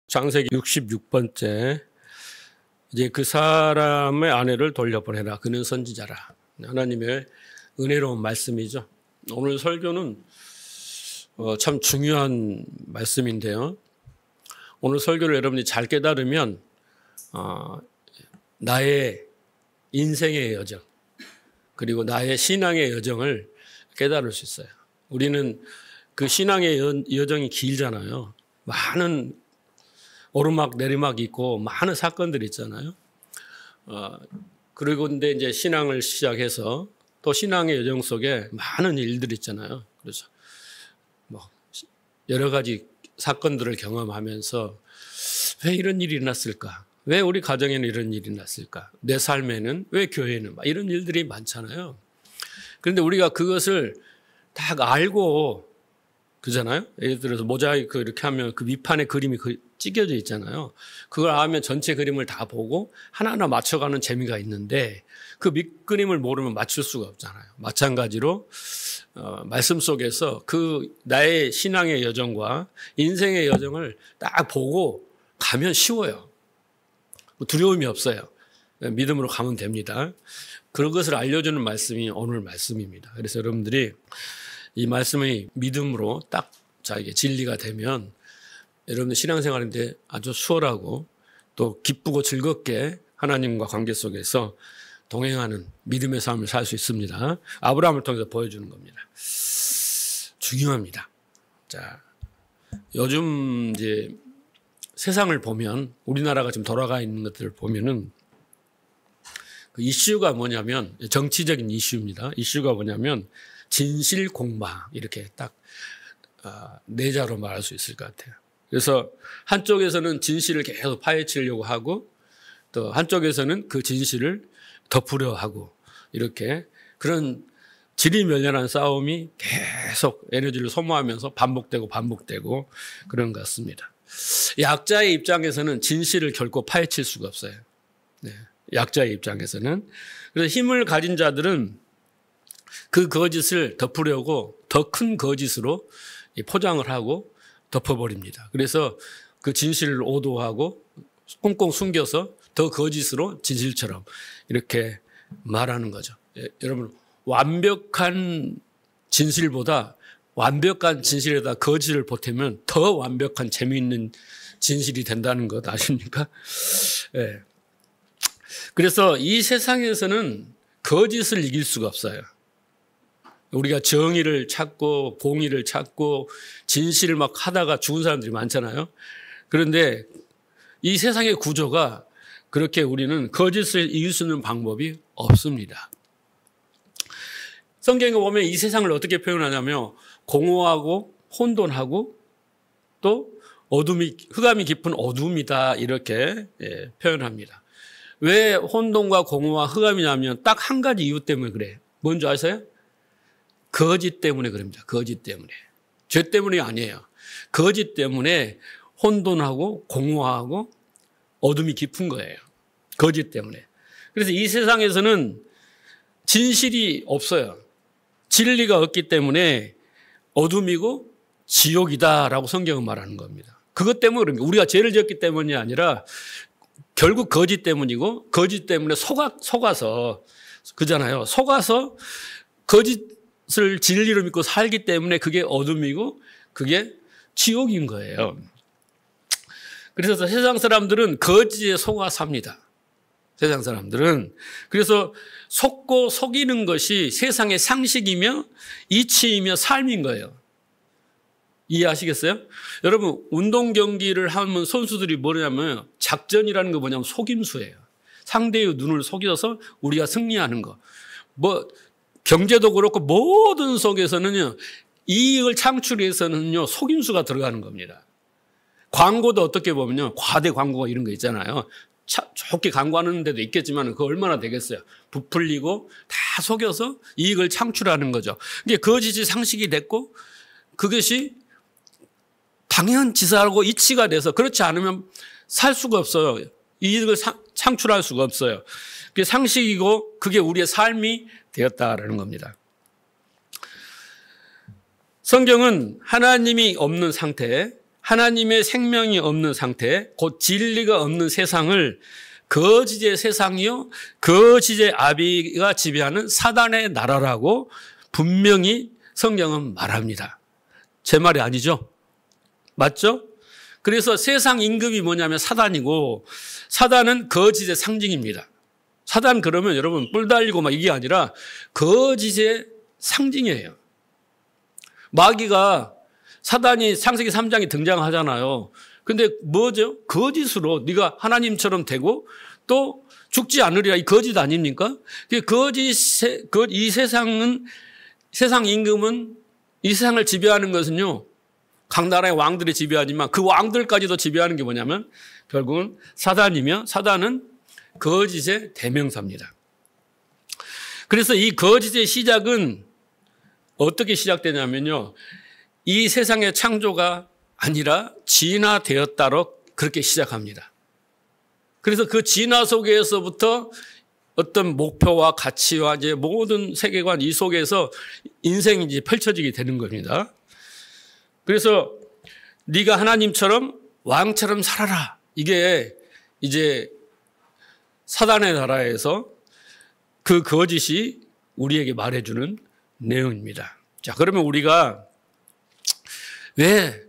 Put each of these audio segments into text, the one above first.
창세기 66번째 이제 그 사람의 아내를 돌려보내라. 그는 선지자라. 하나님의 은혜로운 말씀이죠. 오늘 설교는 참 중요한 말씀인데요. 오늘 설교를 여러분이 잘 깨달으면 나의 인생의 여정 그리고 나의 신앙의 여정을 깨달을 수 있어요. 우리는 그 신앙의 여정이 길잖아요. 많은 오르막 내리막이 있고 많은 사건들이 있잖아요. 그리고 근데 이제 신앙을 시작해서 또 신앙의 여정 속에 많은 일들이 있잖아요. 그래서 뭐 여러 가지 사건들을 경험하면서 왜 이런 일이 났을까? 왜 우리 가정에는 이런 일이 났을까? 내 삶에는 왜 교회는 막 이런 일들이 많잖아요. 그런데 우리가 그것을 딱 알고 그잖아요. 예를 들어서 모자이크 이렇게 하면 그 밑판에 그림이 찢겨져 있잖아요. 그걸 알면 전체 그림을 다 보고 하나하나 맞춰가는 재미가 있는데 그 밑그림을 모르면 맞출 수가 없잖아요. 마찬가지로 말씀 속에서 그 나의 신앙의 여정과 인생의 여정을 딱 보고 가면 쉬워요. 두려움이 없어요. 믿음으로 가면 됩니다. 그런 것을 알려주는 말씀이 오늘 말씀입니다. 그래서 여러분들이 이 말씀이 믿음으로 딱 자에게 진리가 되면 여러분들 신앙생활인데 아주 수월하고 또 기쁘고 즐겁게 하나님과 관계 속에서 동행하는 믿음의 삶을 살 수 있습니다. 아브라함을 통해서 보여주는 겁니다. 중요합니다. 자, 요즘 이제 세상을 보면 우리나라가 지금 돌아가 있는 것들을 보면은 그 이슈가 뭐냐면 정치적인 이슈입니다. 이슈가 뭐냐면 진실 공방 이렇게 딱 네 자로 말할 수 있을 것 같아요. 그래서 한쪽에서는 진실을 계속 파헤치려고 하고 또 한쪽에서는 그 진실을 덮으려 하고 이렇게 그런 지리멸렬한 싸움이 계속 에너지를 소모하면서 반복되고 그런 것 같습니다. 약자의 입장에서는 진실을 결코 파헤칠 수가 없어요. 네, 약자의 입장에서는. 그래서 힘을 가진 자들은 그 거짓을 덮으려고 더 큰 거짓으로 포장을 하고 덮어버립니다. 그래서 그 진실을 오도하고 꽁꽁 숨겨서 더 거짓으로 진실처럼 이렇게 말하는 거죠. 여러분, 완벽한 진실보다 완벽한 진실에다 거짓을 보태면 더 완벽한 재미있는 진실이 된다는 것 아십니까? 네. 그래서 이 세상에서는 거짓을 이길 수가 없어요. 우리가 정의를 찾고 공의를 찾고 진실을 막 하다가 죽은 사람들이 많잖아요. 그런데 이 세상의 구조가 그렇게 우리는 거짓을 이길 수 있는 방법이 없습니다. 성경에 보면 이 세상을 어떻게 표현하냐면 공허하고 혼돈하고 또 흑암이 깊은 어둠이다 이렇게 표현합니다. 왜 혼돈과 공허와 흑암이냐면 딱 한 가지 이유 때문에 그래요. 뭔지 아세요? 거짓 때문에 그럽니다. 거짓 때문에. 죄 때문이 아니에요. 거짓 때문에 혼돈하고 공허하고 어둠이 깊은 거예요. 거짓 때문에. 그래서 이 세상에서는 진실이 없어요. 진리가 없기 때문에 어둠이고 지옥이다라고 성경은 말하는 겁니다. 그것 때문에 그럽니다. 우리가 죄를 지었기 때문이 아니라 결국 거짓 때문이고 거짓 때문에 속아서 그잖아요. 속아서 거짓을 진리로 믿고 살기 때문에 그게 어둠이고 그게 지옥인 거예요. 그래서 세상 사람들은 거짓에 속아 삽니다. 세상 사람들은. 그래서 속고 속이는 것이 세상의 상식이며 이치이며 삶인 거예요. 이해하시겠어요? 여러분, 운동 경기를 하면 선수들이 뭐냐면 작전이라는 거 뭐냐면 속임수예요. 상대의 눈을 속여서 우리가 승리하는 거. 경제도 그렇고 모든 속에서는요, 이익을 창출해서는요, 속임수가 들어가는 겁니다. 광고도 어떻게 보면요, 과대 광고가 이런 거 있잖아요. 좋게 광고하는 데도 있겠지만 그거 얼마나 되겠어요. 부풀리고 다 속여서 이익을 창출하는 거죠. 이게 거짓이 상식이 됐고 그것이 당연지사하고 이치가 돼서 그렇지 않으면 살 수가 없어요. 이익을 창출할 수가 없어요. 그게 상식이고 그게 우리의 삶이 되었다라는 겁니다. 성경은 하나님이 없는 상태, 하나님의 생명이 없는 상태, 곧 진리가 없는 세상을 거짓의 세상이요 거짓의 아비가 지배하는 사단의 나라라고 분명히 성경은 말합니다. 제 말이 아니죠? 맞죠? 그래서 세상 임금이 뭐냐면 사단이고, 사단은 거짓의 상징입니다. 사단 그러면 여러분 뿔 달리고 막 이게 아니라 거짓의 상징이에요. 마귀가, 사단이 창세기 3장에 등장하잖아요. 근데 뭐죠? 거짓으로 네가 하나님처럼 되고 또 죽지 않으리라, 이 거짓 아닙니까? 이 세상은, 세상 임금은, 이 세상을 지배하는 것은요, 각 나라의 왕들이 지배하지만 그 왕들까지도 지배하는 게 뭐냐면 결국은 사단이며, 사단은 거짓의 대명사입니다. 그래서 이 거짓의 시작은 어떻게 시작되냐면요, 이 세상의 창조가 아니라 진화되었다로 그렇게 시작합니다. 그래서 그 진화 속에서부터 어떤 목표와 가치와 이제 모든 세계관, 이 속에서 인생이 이제 펼쳐지게 되는 겁니다. 그래서 네가 하나님처럼 왕처럼 살아라, 이게 이제 사단의 나라에서 그 거짓이 우리에게 말해주는 내용입니다. 자, 그러면 우리가 왜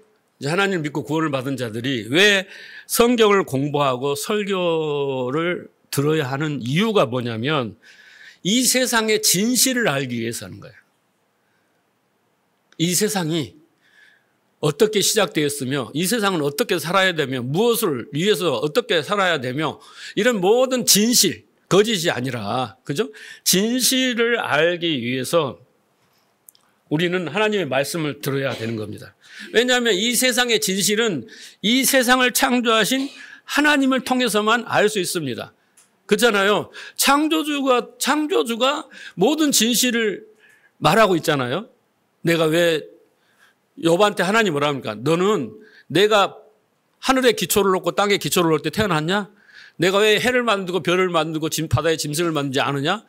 하나님을 믿고 구원을 받은 자들이 왜 성경을 공부하고 설교를 들어야 하는 이유가 뭐냐면, 이 세상의 진실을 알기 위해서 하는 거예요. 이 세상이 어떻게 시작되었으며, 이 세상은 어떻게 살아야 되며, 무엇을 위해서 어떻게 살아야 되며, 이런 모든 진실, 거짓이 아니라, 그죠? 진실을 알기 위해서 우리는 하나님의 말씀을 들어야 되는 겁니다. 왜냐하면 이 세상의 진실은 이 세상을 창조하신 하나님을 통해서만 알 수 있습니다. 그렇잖아요. 창조주가 모든 진실을 말하고 있잖아요. 내가 왜 욥한테 하나님 뭐라 합니까? 너는 내가 하늘에 기초를 놓고 땅에 기초를 놓을 때 태어났냐? 내가 왜 해를 만들고 별을 만들고 바다에 짐승을 만들지 않으냐?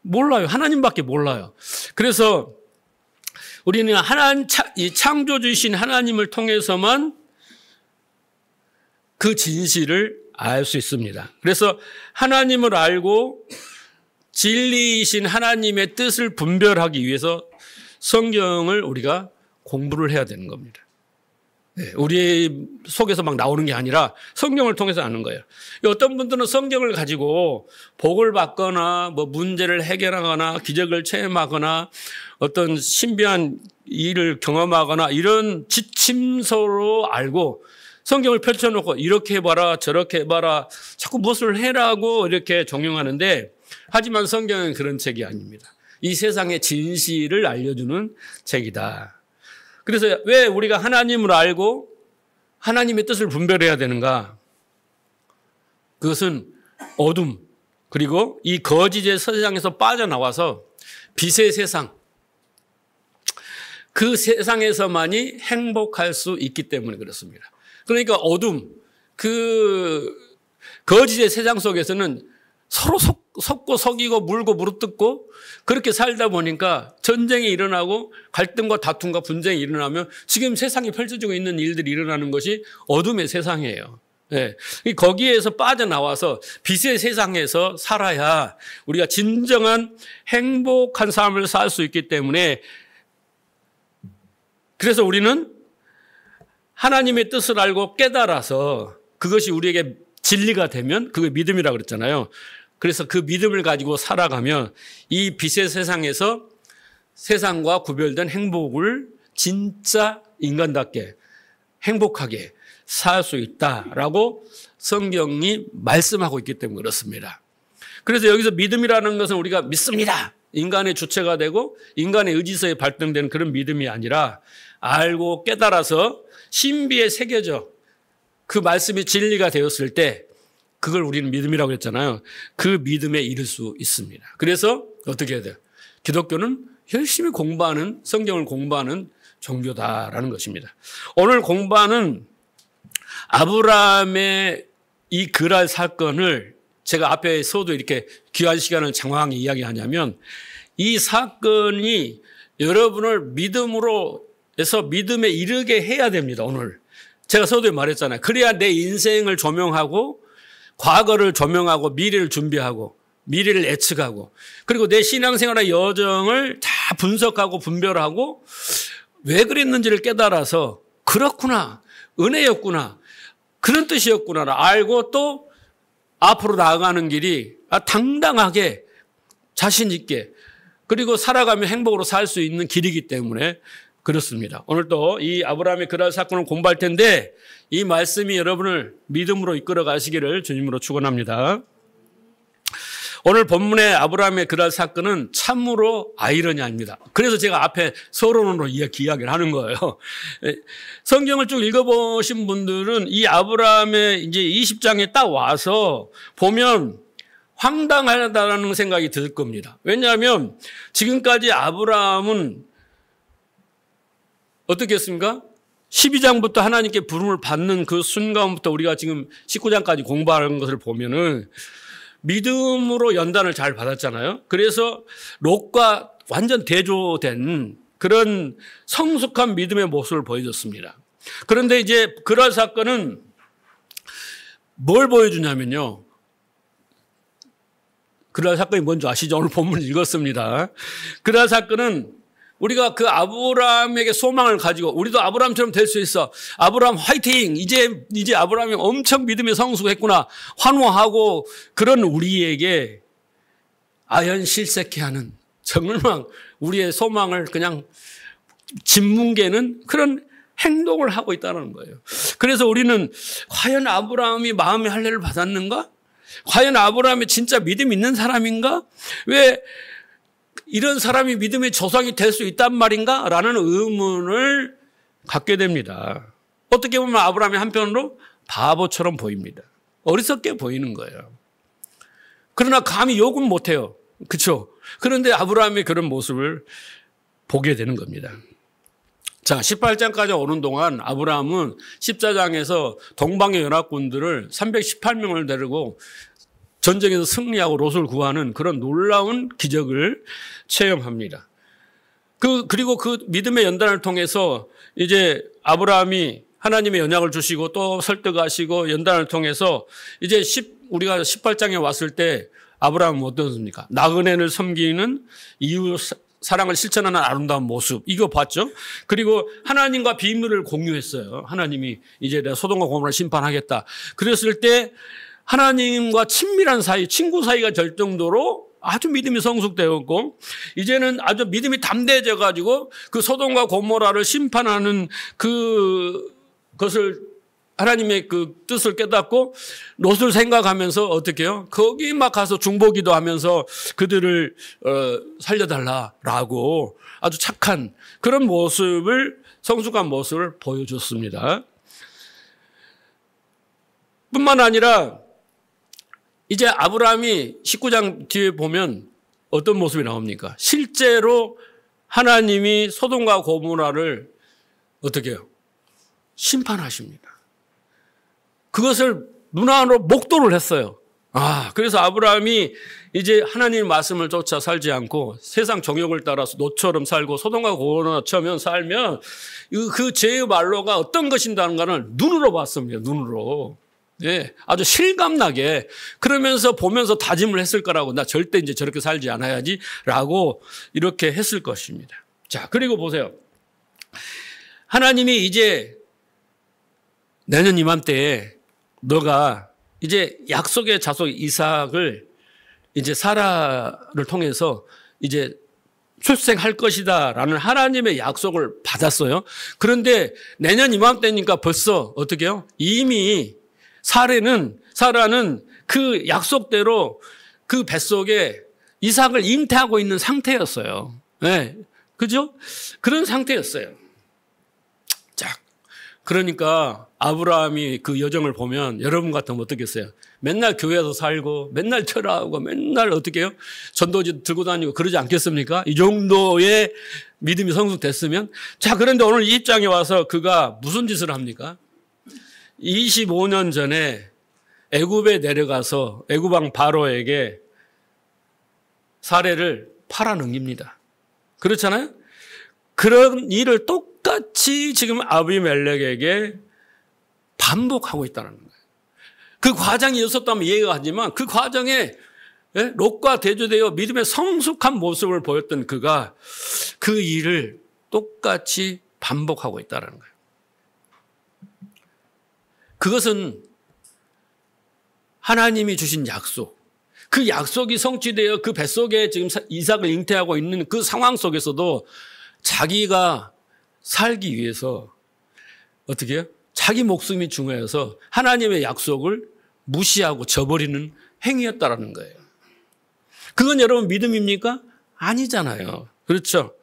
몰라요. 하나님밖에 몰라요. 그래서 우리는 이 창조주이신 하나님을 통해서만 그 진실을 알 수 있습니다. 그래서 하나님을 알고 진리이신 하나님의 뜻을 분별하기 위해서 성경을 우리가 공부를 해야 되는 겁니다. 우리 속에서 막 나오는 게 아니라 성경을 통해서 아는 거예요. 어떤 분들은 성경을 가지고 복을 받거나 뭐 문제를 해결하거나 기적을 체험하거나 어떤 신비한 일을 경험하거나 이런 지침서로 알고 성경을 펼쳐놓고 이렇게 해봐라 저렇게 해봐라 자꾸 무엇을 해라고 이렇게 정용하는데, 하지만 성경은 그런 책이 아닙니다. 이 세상의 진실을 알려주는 책이다. 그래서 왜 우리가 하나님을 알고 하나님의 뜻을 분별해야 되는가? 그것은 어둠, 그리고 이 거짓의 세상에서 빠져나와서 빛의 세상, 그 세상에서만이 행복할 수 있기 때문에 그렇습니다. 그러니까 어둠, 그 거짓의 세상 속에서는 서로 속고 속이고 물고 무릎뜯고 그렇게 살다 보니까 전쟁이 일어나고 갈등과 다툼과 분쟁이 일어나면 지금 세상이 펼쳐지고 있는 일들이 일어나는 것이 어둠의 세상이에요. 네. 거기에서 빠져나와서 빛의 세상에서 살아야 우리가 진정한 행복한 삶을 살 수 있기 때문에, 그래서 우리는 하나님의 뜻을 알고 깨달아서 그것이 우리에게 진리가 되면 그게 믿음이라고 그랬잖아요. 그래서 그 믿음을 가지고 살아가면 이 빛의 세상에서 세상과 구별된 행복을 진짜 인간답게 행복하게 살 수 있다라고 성경이 말씀하고 있기 때문에 그렇습니다. 그래서 여기서 믿음이라는 것은 우리가 믿습니다, 인간의 주체가 되고 인간의 의지서에 발동되는 그런 믿음이 아니라 알고 깨달아서 신비에 새겨져 그 말씀이 진리가 되었을 때 그걸 우리는 믿음이라고 했잖아요. 그 믿음에 이를 수 있습니다. 그래서 어떻게 해야 돼요? 기독교는 열심히 공부하는, 성경을 공부하는 종교다라는 것입니다. 오늘 공부하는 아브라함의 이 그랄 사건을 제가 앞에서도 이렇게 귀한 시간을 장황히 이야기하냐면, 이 사건이 여러분을 믿음으로 해서 믿음에 이르게 해야 됩니다. 오늘 제가 서두에 말했잖아요. 그래야 내 인생을 조명하고 과거를 조명하고 미래를 준비하고 미래를 예측하고 그리고 내 신앙생활의 여정을 다 분석하고 분별하고 왜 그랬는지를 깨달아서 그렇구나, 은혜였구나, 그런 뜻이었구나 알고 또 앞으로 나아가는 길이 당당하게 자신 있게 그리고 살아가며 행복으로 살 수 있는 길이기 때문에 그렇습니다. 오늘 또 이 아브라함의 그랄 사건을 공부할 텐데 이 말씀이 여러분을 믿음으로 이끌어 가시기를 주님으로 축원합니다. 오늘 본문의 아브라함의 그랄 사건은 참으로 아이러니합니다. 그래서 제가 앞에 서론으로 이야기를 하는 거예요. 성경을 쭉 읽어보신 분들은 이 아브라함의 이제 20장에 딱 와서 보면 황당하다는 생각이 들 겁니다. 왜냐하면 지금까지 아브라함은 어떻게 했습니까? 12장부터 하나님께 부름을 받는 그 순간부터 우리가 지금 19장까지 공부하는 것을 보면은 믿음으로 연단을 잘 받았잖아요. 그래서 롯과 완전 대조된 그런 성숙한 믿음의 모습을 보여줬습니다. 그런데 이제 그랄 사건은 뭘 보여주냐면요. 그랄 사건이 뭔지 아시죠? 오늘 본문을 읽었습니다. 그랄 사건은 우리가 그 아브라함에게 소망을 가지고 우리도 아브라함처럼 될 수 있어. 아브라함 화이팅! 이제 아브라함이 엄청 믿음에 성숙했구나. 환호하고 그런 우리에게 아연실색해 하는 정말 우리의 소망을 그냥 짓뭉개는 그런 행동을 하고 있다는 거예요. 그래서 우리는 과연 아브라함이 마음의 할례를 받았는가? 과연 아브라함이 진짜 믿음 있는 사람인가? 왜 이런 사람이 믿음의 조상이 될 수 있단 말인가? 라는 의문을 갖게 됩니다. 어떻게 보면 아브라함이 한편으로 바보처럼 보입니다. 어리석게 보이는 거예요. 그러나 감히 욕은 못해요. 그렇죠? 그런데 아브라함의 그런 모습을 보게 되는 겁니다. 자, 18장까지 오는 동안 아브라함은 14장에서 동방의 연합군들을 318명을 데리고 전쟁에서 승리하고 롯을 구하는 그런 놀라운 기적을 체험합니다. 그리고 그 믿음의 연단을 통해서 이제 아브라함이 하나님의 언약을 주시고 또 설득하시고 연단을 통해서 이제 우리가 18장에 왔을 때 아브라함은 어떻습니까? 나그네를 섬기는 이웃 사랑을 실천하는 아름다운 모습 이거 봤죠? 그리고 하나님과 비밀을 공유했어요. 하나님이 이제 내가 소돔과 고모라를 심판하겠다. 그랬을 때 하나님과 친밀한 사이, 친구 사이가 될 정도로 아주 믿음이 성숙되었고 이제는 아주 믿음이 담대해져 가지고 그 소돔과 고모라를 심판하는 그것을 하나님의 그 뜻을 깨닫고 롯을 생각하면서 어떻게 해요? 거기 막 가서 중보기도 하면서 그들을 살려달라라고 아주 착한 그런 모습을 성숙한 모습을 보여줬습니다. 뿐만 아니라 이제 아브라함이 19장 뒤에 보면 어떤 모습이 나옵니까? 실제로 하나님이 소돔과 고모라를 어떻게 해요? 심판하십니다. 그것을 눈안으로 목도를 했어요. 그래서 아브라함이 이제 하나님의 말씀을 쫓아 살지 않고 세상 정욕을 따라서 롯처럼 살고 소돔과 고모라처럼 살면 그 죄의 말로가 어떤 것인가를 눈으로 봤습니다. 눈으로. 예, 아주 실감나게 그러면서 보면서 다짐을 했을 거라고 나 절대 이제 저렇게 살지 않아야지 라고 이렇게 했을 것입니다. 자, 그리고 보세요. 하나님이 이제 내년 이맘때에 너가 이제 약속의 자손 이삭을 이제 사라를 통해서 이제 출생할 것이다 라는 하나님의 약속을 받았어요. 그런데 내년 이맘때니까 벌써 어떻게 해요? 이미 사라는 그 약속대로 그 뱃속에 이삭을 잉태하고 있는 상태였어요. 네. 그죠? 그런 상태였어요. 자, 그러니까 아브라함이 그 여정을 보면 여러분 같으면 어떻겠어요? 맨날 교회에서 살고 맨날 철학하고 맨날 어떻게 해요? 전도지 들고 다니고 그러지 않겠습니까? 이 정도의 믿음이 성숙됐으면. 자, 그런데 오늘 이 입장에 와서 그가 무슨 짓을 합니까? 25년 전에 애굽에 내려가서 애굽왕 바로에게 사례를 팔아넘깁니다. 그렇잖아요? 그런 일을 똑같이 지금 아비멜렉에게 반복하고 있다는 거예요. 그 과정이 있었다면 이해가 하지만 그 과정에 롯과 대조되어 믿음의 성숙한 모습을 보였던 그가 그 일을 똑같이 반복하고 있다는 거예요. 그것은 하나님이 주신 약속, 그 약속이 성취되어 그 뱃속에 지금 이삭을 잉태하고 있는 그 상황 속에서도 자기가 살기 위해서 어떻게 해요? 자기 목숨이 중요해서 하나님의 약속을 무시하고 저버리는 행위였다라는 거예요. 그건 여러분 믿음입니까? 아니잖아요. 그렇죠?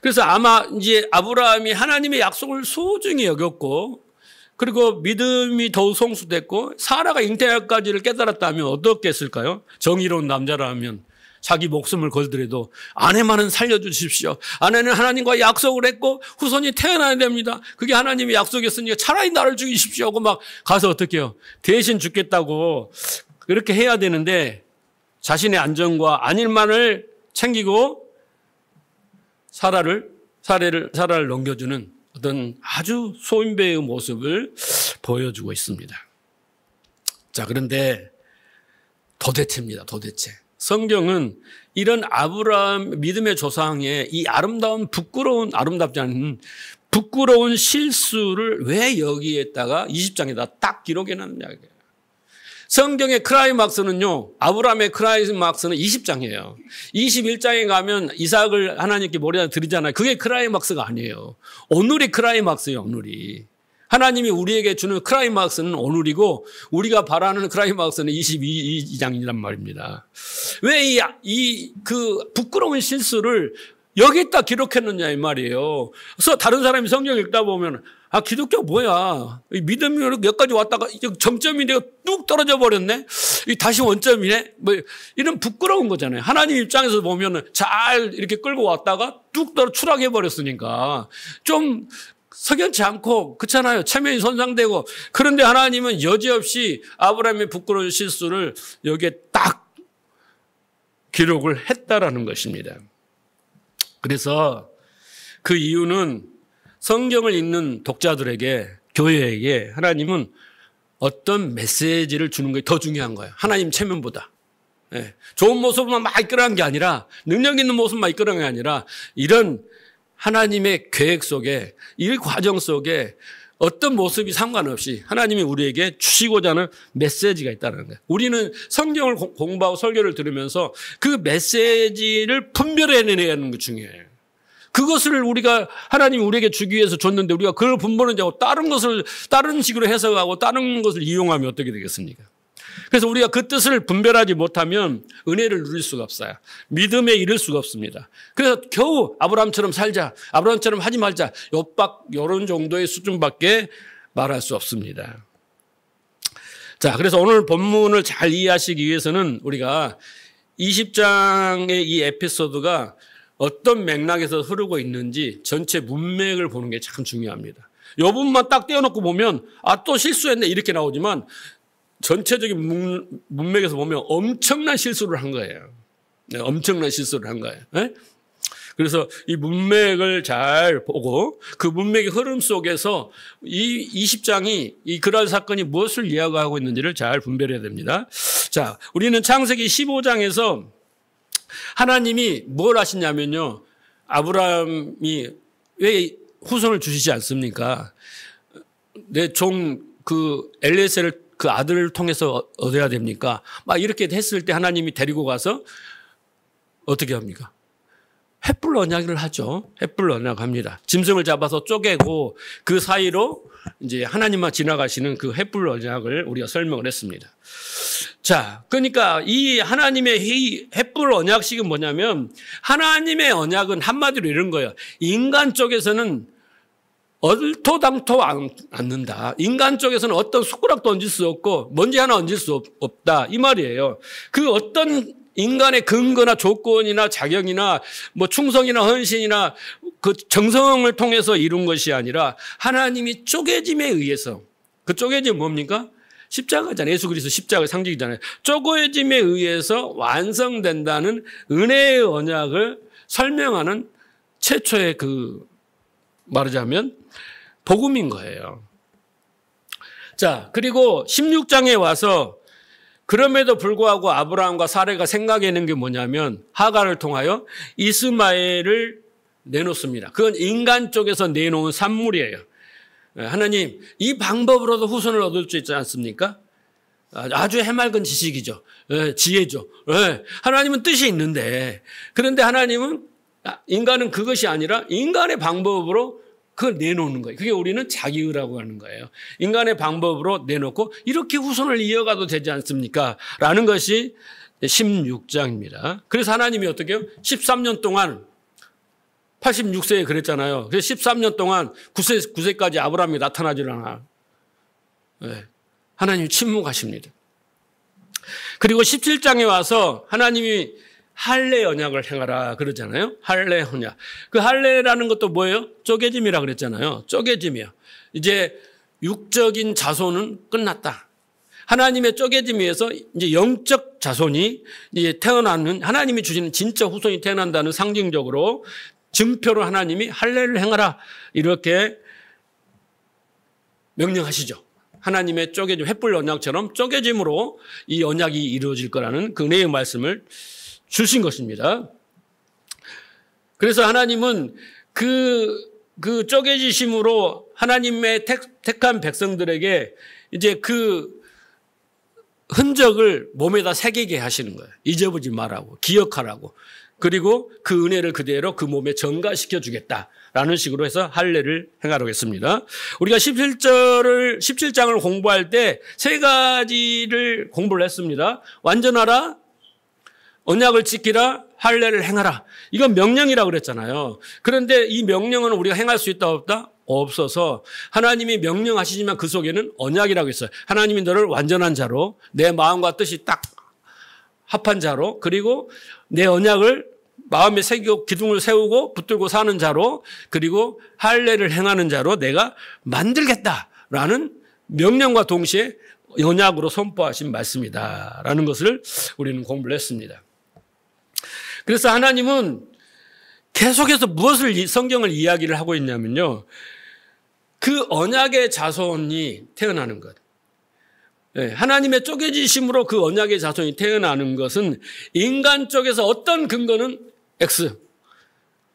그래서 아마 이제 아브라함이 하나님의 약속을 소중히 여겼고 그리고 믿음이 더욱 성숙됐고 사라가 잉태할까지를 깨달았다면 어떻겠을까요? 정의로운 남자라면 자기 목숨을 걸더라도 아내만은 살려주십시오. 아내는 하나님과 약속을 했고 후손이 태어나야 됩니다. 그게 하나님의 약속이었으니까 차라리 나를 죽이십시오 하고 막 가서 어떻게 해요? 대신 죽겠다고 그렇게 해야 되는데 자신의 안전과 안일만을 챙기고 사라를 넘겨주는 어떤 아주 소인배의 모습을 보여주고 있습니다. 자, 그런데 도대체입니다. 도대체. 성경은 이런 아브라함 믿음의 조상의 이 아름답지 않은 부끄러운 실수를 왜 여기에다가 20장에다 딱 기록해놨느냐. 성경의 크라이막스는요, 아브라함의 크라이막스는 20장이에요. 21장에 가면 이삭을 하나님께 모래에 드리잖아요. 그게 크라이막스가 아니에요. 오늘이 크라이막스예요, 오늘이. 하나님이 우리에게 주는 크라이막스는 오늘이고 우리가 바라는 크라이막스는 22장이란 말입니다. 왜 그 부끄러운 실수를 여기다 기록했느냐 이 말이에요. 그래서 다른 사람이 성경 읽다 보면 기독교 뭐야. 믿음이 여기까지 왔다가 정점이 내가 뚝 떨어져 버렸네. 다시 원점이네. 뭐 이런 부끄러운 거잖아요. 하나님 입장에서 보면 잘 이렇게 끌고 왔다가 뚝 추락해 버렸으니까 좀 석연치 않고 그렇잖아요. 체면이 손상되고. 그런데 하나님은 여지없이 아브라함의 부끄러운 실수를 여기에 딱 기록을 했다라는 것입니다. 그래서 그 이유는 성경을 읽는 독자들에게, 교회에게 하나님은 어떤 메시지를 주는 게 더 중요한 거예요. 하나님 체면보다. 좋은 모습만 막 이끌어간 게 아니라, 능력 있는 모습만 이끌어간 게 아니라 이런 하나님의 계획 속에, 이 과정 속에 어떤 모습이 상관없이 하나님이 우리에게 주시고자 하는 메시지가 있다는 거예요. 우리는 성경을 공부하고 설교를 들으면서 그 메시지를 분별해내는 게 중요해요. 그것을 우리가 하나님이 우리에게 주기 위해서 줬는데 우리가 그걸 분별하지 않고 다른 식으로 해석하고 다른 것을 이용하면 어떻게 되겠습니까? 그래서 우리가 그 뜻을 분별하지 못하면 은혜를 누릴 수가 없어요. 믿음에 이를 수가 없습니다. 그래서 겨우 아브라함처럼 살자, 아브라함처럼 하지 말자, 이런 정도의 수준밖에 말할 수 없습니다. 자, 그래서 오늘 본문을 잘 이해하시기 위해서는 우리가 20장의 이 에피소드가 어떤 맥락에서 흐르고 있는지 전체 문맥을 보는 게 참 중요합니다. 이 부분만 딱 떼어놓고 보면 또 실수했네 이렇게 나오지만 전체적인 문맥에서 보면 엄청난 실수를 한 거예요. 네, 엄청난 실수를 한 거예요. 네? 그래서 이 문맥을 잘 보고 그 문맥의 흐름 속에서 이 20장이 이 그랄 사건이 무엇을 이야기하고 있는지를 잘 분별해야 됩니다. 자, 우리는 창세기 15장에서 하나님이 뭘 하시냐면요. 아브라함이 왜 후손을 주시지 않습니까? 내 종 엘리에셀을 그 아들을 통해서 얻어야 됩니까? 막 이렇게 했을 때 하나님이 데리고 가서 어떻게 합니까? 횃불 언약을 하죠. 횃불 언약합니다. 짐승을 잡아서 쪼개고 그 사이로 이제 하나님만 지나가시는 그 횃불 언약을 우리가 설명을 했습니다. 자, 그러니까 이 하나님의 이 횃불 언약식은 뭐냐면 하나님의 언약은 한마디로 이런 거예요. 인간 쪽에서는 얼토당토 않는다. 인간 쪽에서는 어떤 숟가락도 얹을 수 없고 먼지 하나 얹을 수 없다. 이 말이에요. 그 어떤 인간의 근거나 조건이나 자격이나 뭐 충성이나 헌신이나 그 정성을 통해서 이룬 것이 아니라 하나님이 쪼개짐에 의해서, 그 쪼개짐이 뭡니까? 십자가잖아요. 예수 그리스도 십자가의 상징이잖아요. 쪼개짐에 의해서 완성된다는 은혜의 언약을 설명하는 최초의 말하자면 복음인 거예요. 자, 그리고 16장에 와서 그럼에도 불구하고 아브라함과 사레가 생각하는 게 뭐냐면 하갈을 통하여 이스마엘을 내놓습니다. 그건 인간 쪽에서 내놓은 산물이에요. 하나님, 이 방법으로도 후손을 얻을 수 있지 않습니까? 아주 해맑은 지식이죠. 지혜죠. 하나님은 뜻이 있는데, 그런데 하나님은 인간은 그것이 아니라 인간의 방법으로 그걸 내놓는 거예요. 그게 우리는 자기의라고 하는 거예요. 인간의 방법으로 내놓고 이렇게 후손을 이어가도 되지 않습니까? 라는 것이 16장입니다. 그래서 하나님이 어떻게 해요? 13년 동안 86세에 그랬잖아요. 그래서 13년 동안 9세까지 아브라함이 나타나질 않아. 하나님이 침묵하십니다. 그리고 17장에 와서 하나님이 할례 언약을 행하라 그러잖아요. 할례 언약. 그 할례라는 것도 뭐예요? 쪼개짐이라 그랬잖아요. 쪼개짐이요. 이제 육적인 자손은 끝났다. 하나님의 쪼개짐에 의해서 이제 영적 자손이 이제 태어나는, 하나님이 주시는 진짜 후손이 태어난다는 상징적으로 증표로 하나님이 할례를 행하라 이렇게 명령하시죠. 하나님의 쪼개짐, 횃불 언약처럼 쪼개짐으로 이 언약이 이루어질 거라는 그 은혜의 말씀을 주신 것입니다. 그래서 하나님은 그 쪼개지심으로 하나님의 택한 백성들에게 이제 그 흔적을 몸에다 새기게 하시는 거예요. 잊어보지 말라고, 기억하라고. 그리고 그 은혜를 그대로 그 몸에 전가시켜 주겠다라는 식으로 해서 할례를 행하라고 했습니다. 우리가 17장을 공부할 때 세 가지를 공부를 했습니다. 완전하라, 언약을 지키라, 할례를 행하라. 이건 명령이라고 그랬잖아요. 그런데 이 명령은 우리가 행할 수 있다 없다? 없어서 하나님이 명령하시지만 그 속에는 언약이라고 했어요. 하나님이 너를 완전한 자로, 내 마음과 뜻이 딱 합한 자로, 그리고 내 언약을 마음에 새기고 기둥을 세우고 붙들고 사는 자로, 그리고 할례를 행하는 자로 내가 만들겠다라는 명령과 동시에 언약으로 선포하신 말씀이다라는 것을 우리는 공부를 했습니다. 그래서 하나님은 계속해서 무엇을 성경을 이야기를 하고 있냐면요. 그 언약의 자손이 태어나는 것. 하나님의 쪼개지심으로 그 언약의 자손이 태어나는 것은 인간 쪽에서 어떤 근거는 X.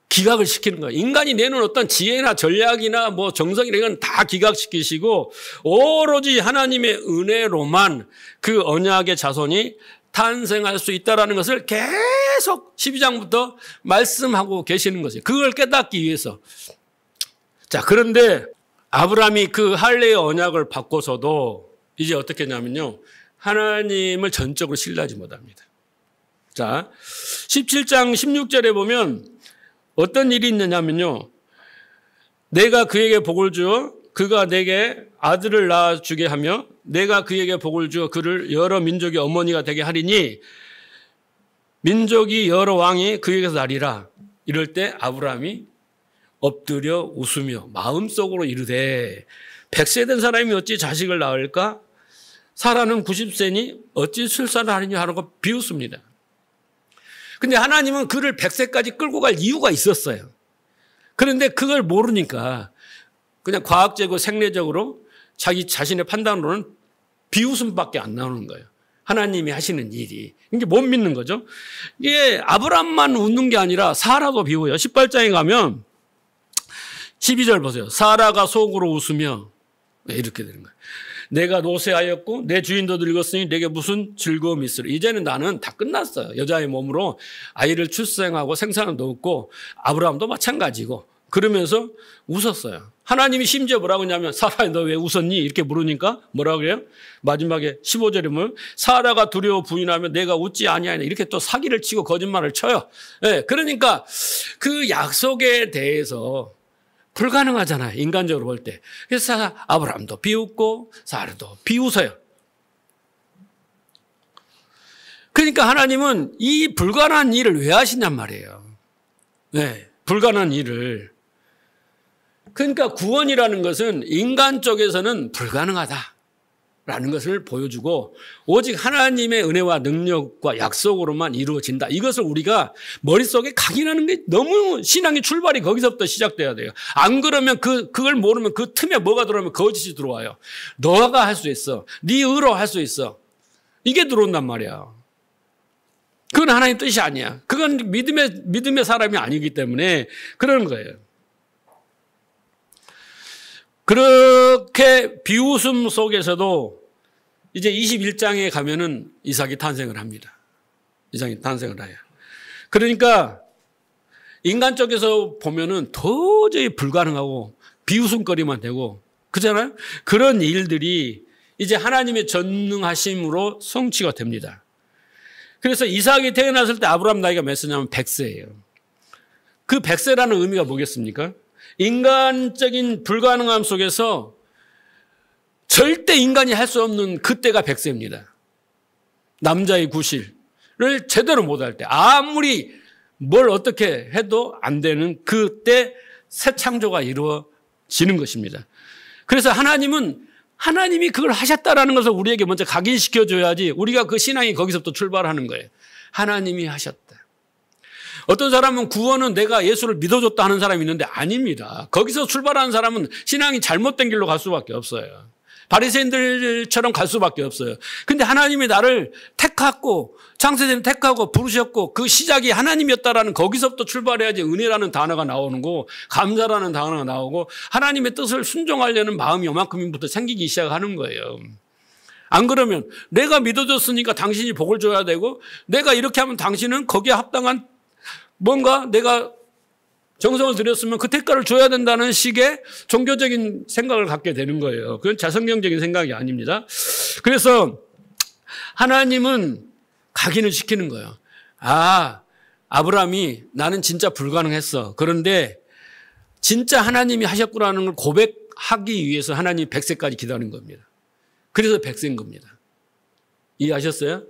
기각을 시키는 거예요. 인간이 내는 어떤 지혜나 전략이나 뭐 정성이나 이건 다 기각시키시고 오로지 하나님의 은혜로만 그 언약의 자손이 탄생할 수 있다는 것을 계속 12장부터 말씀하고 계시는 것이에요. 그걸 깨닫기 위해서. 자, 그런데 아브라함이 그 할례의 언약을 받고서도 이제 어떻게 했냐면요. 하나님을 전적으로 신뢰하지 못합니다. 자, 17장 16절에 보면 어떤 일이 있느냐면요. 내가 그에게 복을 주어 그가 내게 아들을 낳아주게 하며 내가 그에게 복을 주어 그를 여러 민족의 어머니가 되게 하리니 민족이 여러 왕이 그에게서 나리라. 이럴 때 아브라함이 엎드려 웃으며 마음속으로 이르되 100세 된 사람이 어찌 자식을 낳을까? 사라는 90세니 어찌 출산을 하느냐 하고 비웃습니다. 근데 하나님은 그를 100세까지 끌고 갈 이유가 있었어요. 그런데 그걸 모르니까 그냥 과학적이고 생리적으로 자기 자신의 판단으로는 비웃음밖에 안 나오는 거예요. 하나님이 하시는 일이. 이게 못 믿는 거죠. 이게 아브라함만 웃는 게 아니라 사라도 비웃어요. 18장에 가면 12절 보세요. 사라가 속으로 웃으며 이렇게 되는 거예요. 내가 노쇠하였고 내 주인도 늙었으니 내게 무슨 즐거움이 있으리. 이제는 나는 다 끝났어요. 여자의 몸으로 아이를 출생하고 생산도 없고 아브라함도 마찬가지고 그러면서 웃었어요. 하나님이 심지어 뭐라고 하냐면 사라야 너 왜 웃었니? 이렇게 물으니까 뭐라고 그래요? 마지막에 15절에 보면 사라가 두려워 부인하면 내가 웃지 아니하냐 이렇게 또 사기를 치고 거짓말을 쳐요. 네, 그러니까 그 약속에 대해서 불가능하잖아요. 인간적으로 볼 때. 그래서 아브라함도 비웃고 사라도 비웃어요. 그러니까 하나님은 이 불가능한 일을 왜 하시냔 말이에요. 네, 불가능한 일을. 그러니까 구원이라는 것은 인간 쪽에서는 불가능하다라는 라는 것을 보여주고 오직 하나님의 은혜와 능력과 약속으로만 이루어진다. 이것을 우리가 머릿속에 각인하는 게 너무 신앙의 출발이 거기서부터 시작돼야 돼요. 안 그러면 그걸 모르면 그 틈에 뭐가 들어오면 거짓이 들어와요. 너가 할 수 있어. 네 의로 할 수 있어. 이게 들어온단 말이야. 그건 하나님 뜻이 아니야. 그건 믿음의 사람이 아니기 때문에 그러는 거예요. 그렇게 비웃음 속에서도 이제 21장에 가면은 이삭이 탄생을 합니다. 이삭이 탄생을 해요. 그러니까 인간적에서 보면은 도저히 불가능하고 비웃음거리만 되고 그렇잖아요. 그런 일들이 이제 하나님의 전능하심으로 성취가 됩니다. 그래서 이삭이 태어났을 때 아브라함 나이가 몇 세냐면 100세예요. 그 100세라는 의미가 뭐겠습니까? 인간적인 불가능함 속에서 절대 인간이 할 수 없는 그때가 100세입니다. 남자의 구실을 제대로 못할 때, 아무리 뭘 어떻게 해도 안 되는 그때 새 창조가 이루어지는 것입니다. 그래서 하나님이 그걸 하셨다라는 것을 우리에게 먼저 각인시켜줘야지 우리가 그 신앙이 거기서부터 출발하는 거예요. 하나님이 하셨다. 어떤 사람은 구원은 내가 예수를 믿어줬다 하는 사람이 있는데 아닙니다. 거기서 출발하는 사람은 신앙이 잘못된 길로 갈 수밖에 없어요. 바리새인들처럼 갈 수밖에 없어요. 근데 하나님이 나를 택하고 창세전에 택하고 부르셨고 그 시작이 하나님이었다라는 거기서부터 출발해야지 은혜라는 단어가 나오는 거고 감사라는 단어가 나오고 하나님의 뜻을 순종하려는 마음이 요만큼부터 생기기 시작하는 거예요. 안 그러면 내가 믿어줬으니까 당신이 복을 줘야 되고 내가 이렇게 하면 당신은 거기에 합당한 뭔가 내가 정성을 들였으면 그 대가를 줘야 된다는 식의 종교적인 생각을 갖게 되는 거예요. 그건 자성경적인 생각이 아닙니다. 그래서 하나님은 각인을 시키는 거예요. 아브라함이 나는 진짜 불가능했어. 그런데 진짜 하나님이 하셨구나는 걸 고백하기 위해서 하나님이 100세까지 기다린 겁니다. 그래서 100세인 겁니다. 이해하셨어요?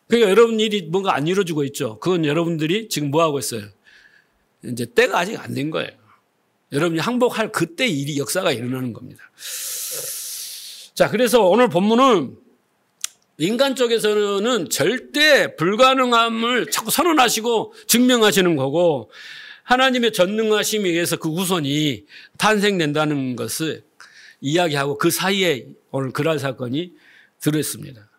그러니까 여러분 일이 뭔가 안 이루어지고 있죠. 그건 여러분들이 지금 뭐 하고 있어요? 이제 때가 아직 안 된 거예요. 여러분이 항복할 그때 일이 역사가 일어나는 겁니다. 자, 그래서 오늘 본문은 인간 쪽에서는 절대 불가능함을 자꾸 선언하시고 증명하시는 거고 하나님의 전능하심에 의해서 그 후손이 탄생된다는 것을 이야기하고 그 사이에 오늘 그랄 사건이 들어있습니다.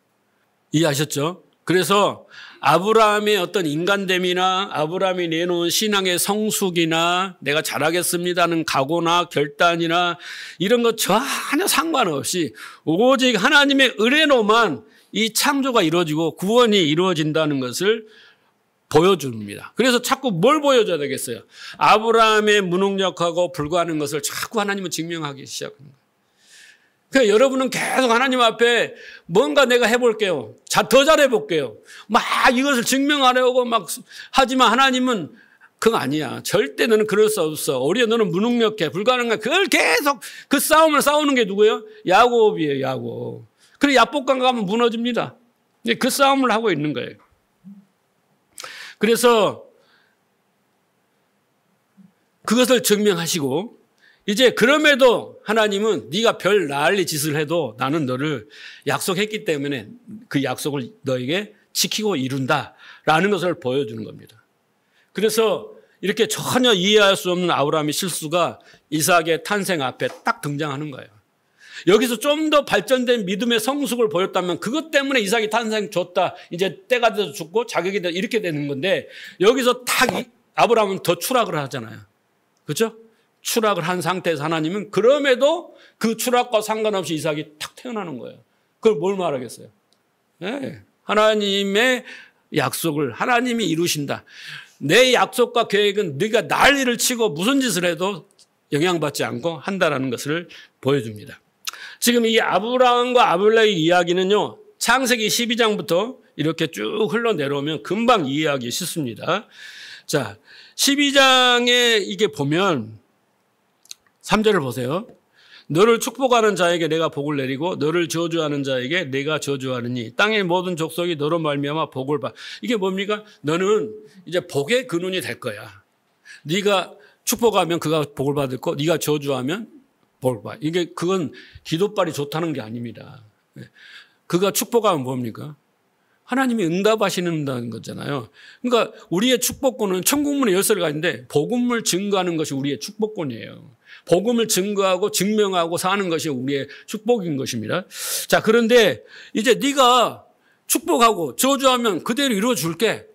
이해하셨죠? 그래서 아브라함의 어떤 인간됨이나 아브라함이 내놓은 신앙의 성숙이나 내가 잘하겠습니다는 각오나 결단이나 이런 것 전혀 상관없이 오직 하나님의 은혜로만 이 창조가 이루어지고 구원이 이루어진다는 것을 보여줍니다. 그래서 자꾸 뭘 보여줘야 되겠어요? 아브라함의 무능력하고 불가능한 것을 자꾸 하나님은 증명하기 시작합니다. 그러니까 여러분은 계속 하나님 앞에 뭔가 내가 해볼게요. 더 잘해볼게요. 막 이것을 증명하려고 막 하지만 하나님은 그거 아니야. 절대 너는 그럴 수 없어. 오히려 너는 무능력해. 불가능해. 그걸 계속 그 싸움을 싸우는 게 누구예요? 야곱이에요. 야곱. 그래 야복강 가면 무너집니다. 그 싸움을 하고 있는 거예요. 그래서 그것을 증명하시고 이제 그럼에도 하나님은 네가 별 난리 짓을 해도 나는 너를 약속했기 때문에 그 약속을 너에게 지키고 이룬다라는 것을 보여주는 겁니다. 그래서 이렇게 전혀 이해할 수 없는 아브라함의 실수가 이삭의 탄생 앞에 딱 등장하는 거예요. 여기서 좀 더 발전된 믿음의 성숙을 보였다면 그것 때문에 이삭이 탄생 줬다. 이제 때가 돼서 죽고 자격이 돼서 이렇게 되는 건데 여기서 딱 아브라함은 더 추락을 하잖아요. 그렇죠? 추락을 한 상태에서 하나님은 그럼에도 그 추락과 상관없이 이삭이 탁 태어나는 거예요. 그걸 뭘 말하겠어요? 네. 하나님의 약속을 하나님이 이루신다. 내 약속과 계획은 네가 난리를 치고 무슨 짓을 해도 영향받지 않고 한다라는 것을 보여줍니다. 지금 이 아브라함과 아빌렉의 이야기는요. 창세기 12장부터 이렇게 쭉 흘러내려오면 금방 이해하기 쉽습니다. 자, 12장에 이게 보면 3절을 보세요. 너를 축복하는 자에게 내가 복을 내리고 너를 저주하는 자에게 내가 저주하느니 땅의 모든 족속이 너로 말미암아 복을 받. 이게 뭡니까? 너는 이제 복의 근원이 될 거야. 네가 축복하면 그가 복을 받을 거, 네가 저주하면 복 받. 그건 기도빨이 좋다는 게 아닙니다. 그가 축복하면 뭡니까? 하나님이 응답하시는 거잖아요. 그러니까 우리의 축복권은 천국문의 열쇠를 가지는데 복음을 증거하는 것이 우리의 축복권이에요. 복음을 증거하고 증명하고 사는 것이 우리의 축복인 것입니다. 자, 그런데 이제 네가 축복하고 저주하면 그대로 이루어줄게.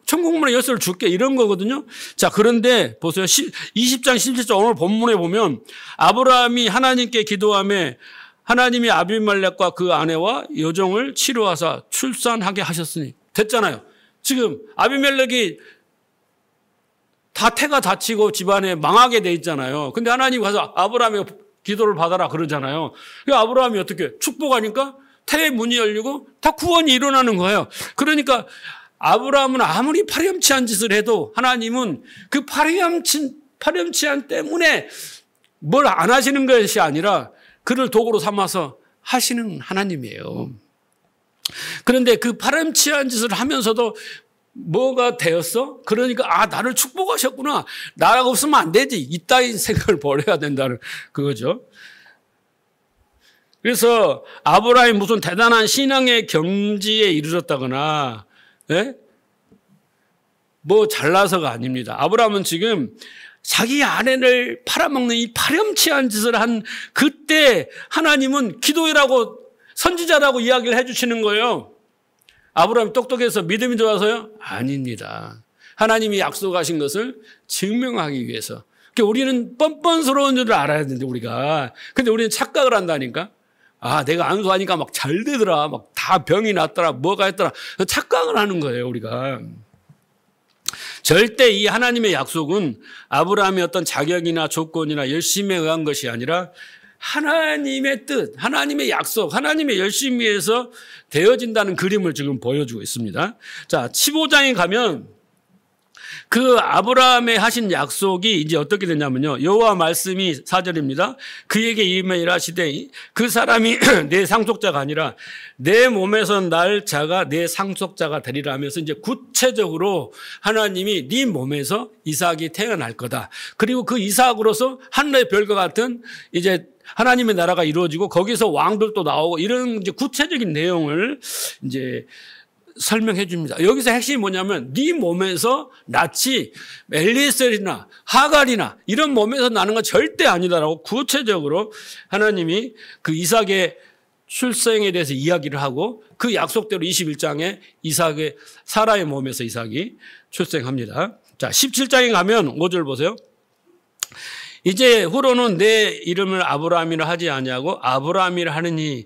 천국문의 열쇠를 줄게. 이런 거거든요. 자, 그런데 보세요. 20장 17절 오늘 본문에 보면 아브라함이 하나님께 기도하며 하나님이 아비멜렉과 그 아내와 여종을 치료하사 출산하게 하셨으니 됐잖아요. 지금 아비멜렉이 다 태가 다치고 집안에 망하게 돼 있잖아요. 근데 하나님 가서 아브라함의 기도를 받아라 그러잖아요. 아브라함이 어떻게 축복하니까 태의 문이 열리고 다 구원이 일어나는 거예요. 그러니까 아브라함은 아무리 파렴치한 짓을 해도 하나님은 그 파렴치한 때문에 뭘 안 하시는 것이 아니라 그를 도구로 삼아서 하시는 하나님이에요. 그런데 그 파렴치한 짓을 하면서도 뭐가 되었어? 그러니까 나를 축복하셨구나. 나라고 없으면 안 되지. 이따위 생각을 버려야 된다는 그거죠. 그래서 아브라함이 무슨 대단한 신앙의 경지에 이르렀다거나 뭐 잘나서가 아닙니다. 아브라함은 지금 자기 아내를 팔아먹는 이 파렴치한 짓을 한 그때 하나님은 기도해라고 선지자라고 이야기를 해주시는 거예요. 아브라함이 똑똑해서 믿음이 좋아서요? 아닙니다. 하나님이 약속하신 것을 증명하기 위해서. 그러니까 우리는 뻔뻔스러운 줄을 알아야 되는데 우리가. 근데 우리는 착각을 한다니까. 내가 안수하니까 막 잘 되더라. 막 다 병이 났더라. 뭐가 했더라. 착각을 하는 거예요, 우리가. 절대 이 하나님의 약속은 아브라함의 어떤 자격이나 조건이나 열심에 의한 것이 아니라 하나님의 뜻, 하나님의 약속, 하나님의 열심에서 되어진다는 그림을 지금 보여주고 있습니다. 자, 15장에 가면 그 아브라함에 하신 약속이 이제 어떻게 되냐면요. 여호와 말씀이 4절입니다. 그에게 임해 일하시되 그 사람이 내 상속자가 아니라 내 몸에서 날 자가 내 상속자가 되리라 하면서 이제 구체적으로 하나님이 네 몸에서 이삭이 태어날 거다. 그리고 그 이삭으로서 하늘의 별과 같은 이제 하나님의 나라가 이루어지고 거기서 왕들도 나오고 이런 이제 구체적인 내용을 이제 설명해 줍니다. 여기서 핵심이 뭐냐면 네 몸에서 낫지 엘리에셀이나 하갈이나 이런 몸에서 나는 건 절대 아니다라고 구체적으로 하나님이 그 이삭의 출생에 대해서 이야기를 하고 그 약속대로 21장에 이삭의 사라의 몸에서 이삭이 출생합니다. 자, 17장에 가면 5절 보세요. 이제 후로는 내 이름을 아브라함이라 하지 아니하고 아브라함이라 하느니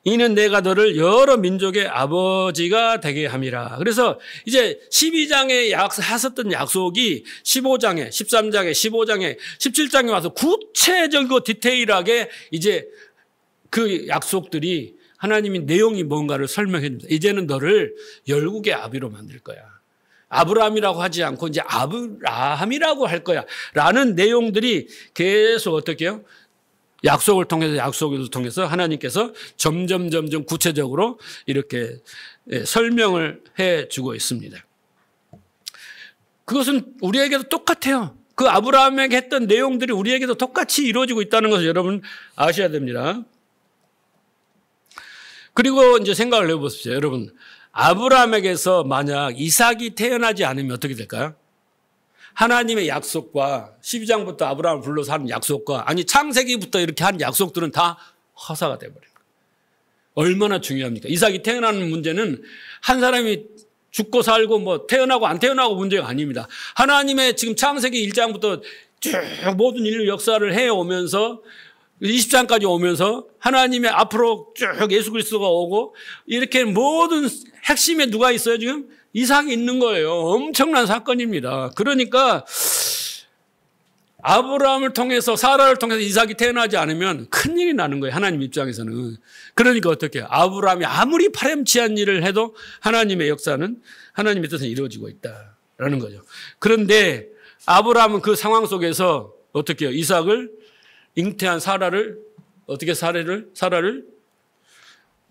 이는 내가 너를 여러 민족의 아버지가 되게 함이라. 그래서 이제 12장에 하셨던 약속이 15장에, 13장에, 15장에, 17장에 와서 구체적이고 디테일하게 이제 그 약속들이 하나님이 내용이 뭔가를 설명해 줍니다. 이제는 너를 열국의 아비로 만들 거야. 아브라함이라고 하지 않고 이제 아브라함이라고 할 거야. 라는 내용들이 계속 어떻게 해요? 약속을 통해서 하나님께서 점점 구체적으로 이렇게 설명을 해 주고 있습니다. 그것은 우리에게도 똑같아요. 그 아브라함에게 했던 내용들이 우리에게도 똑같이 이루어지고 있다는 것을 여러분 아셔야 됩니다. 그리고 이제 생각을 해보십시오. 여러분, 아브라함에게서 만약 이삭이 태어나지 않으면 어떻게 될까요? 하나님의 약속과 12장부터 아브라함을 불러서 하는 약속과 창세기부터 이렇게 한 약속들은 다 허사가 돼버린 거예요. 얼마나 중요합니까? 이삭이 태어나는 문제는 한 사람이 죽고 살고 뭐 태어나고 안 태어나고 문제가 아닙니다. 하나님의 지금 창세기 1장부터 쭉 모든 인류 역사를 해오면서 20장까지 오면서 하나님의 앞으로 쭉 예수 그리스도가 오고 이렇게 모든 핵심에 누가 있어요 지금? 이삭이 있는 거예요. 엄청난 사건입니다. 그러니까 아브라함을 통해서 사라를 통해서 이삭이 태어나지 않으면 큰일이 나는 거예요. 하나님 입장에서는. 그러니까 어떻게 해요? 아브라함이 아무리 파렴치한 일을 해도 하나님의 역사는 하나님의 뜻은 이루어지고 있다라는 거죠. 그런데 아브라함은 그 상황 속에서 어떻게 해요? 이삭을 잉태한 사라를 어떻게 사라를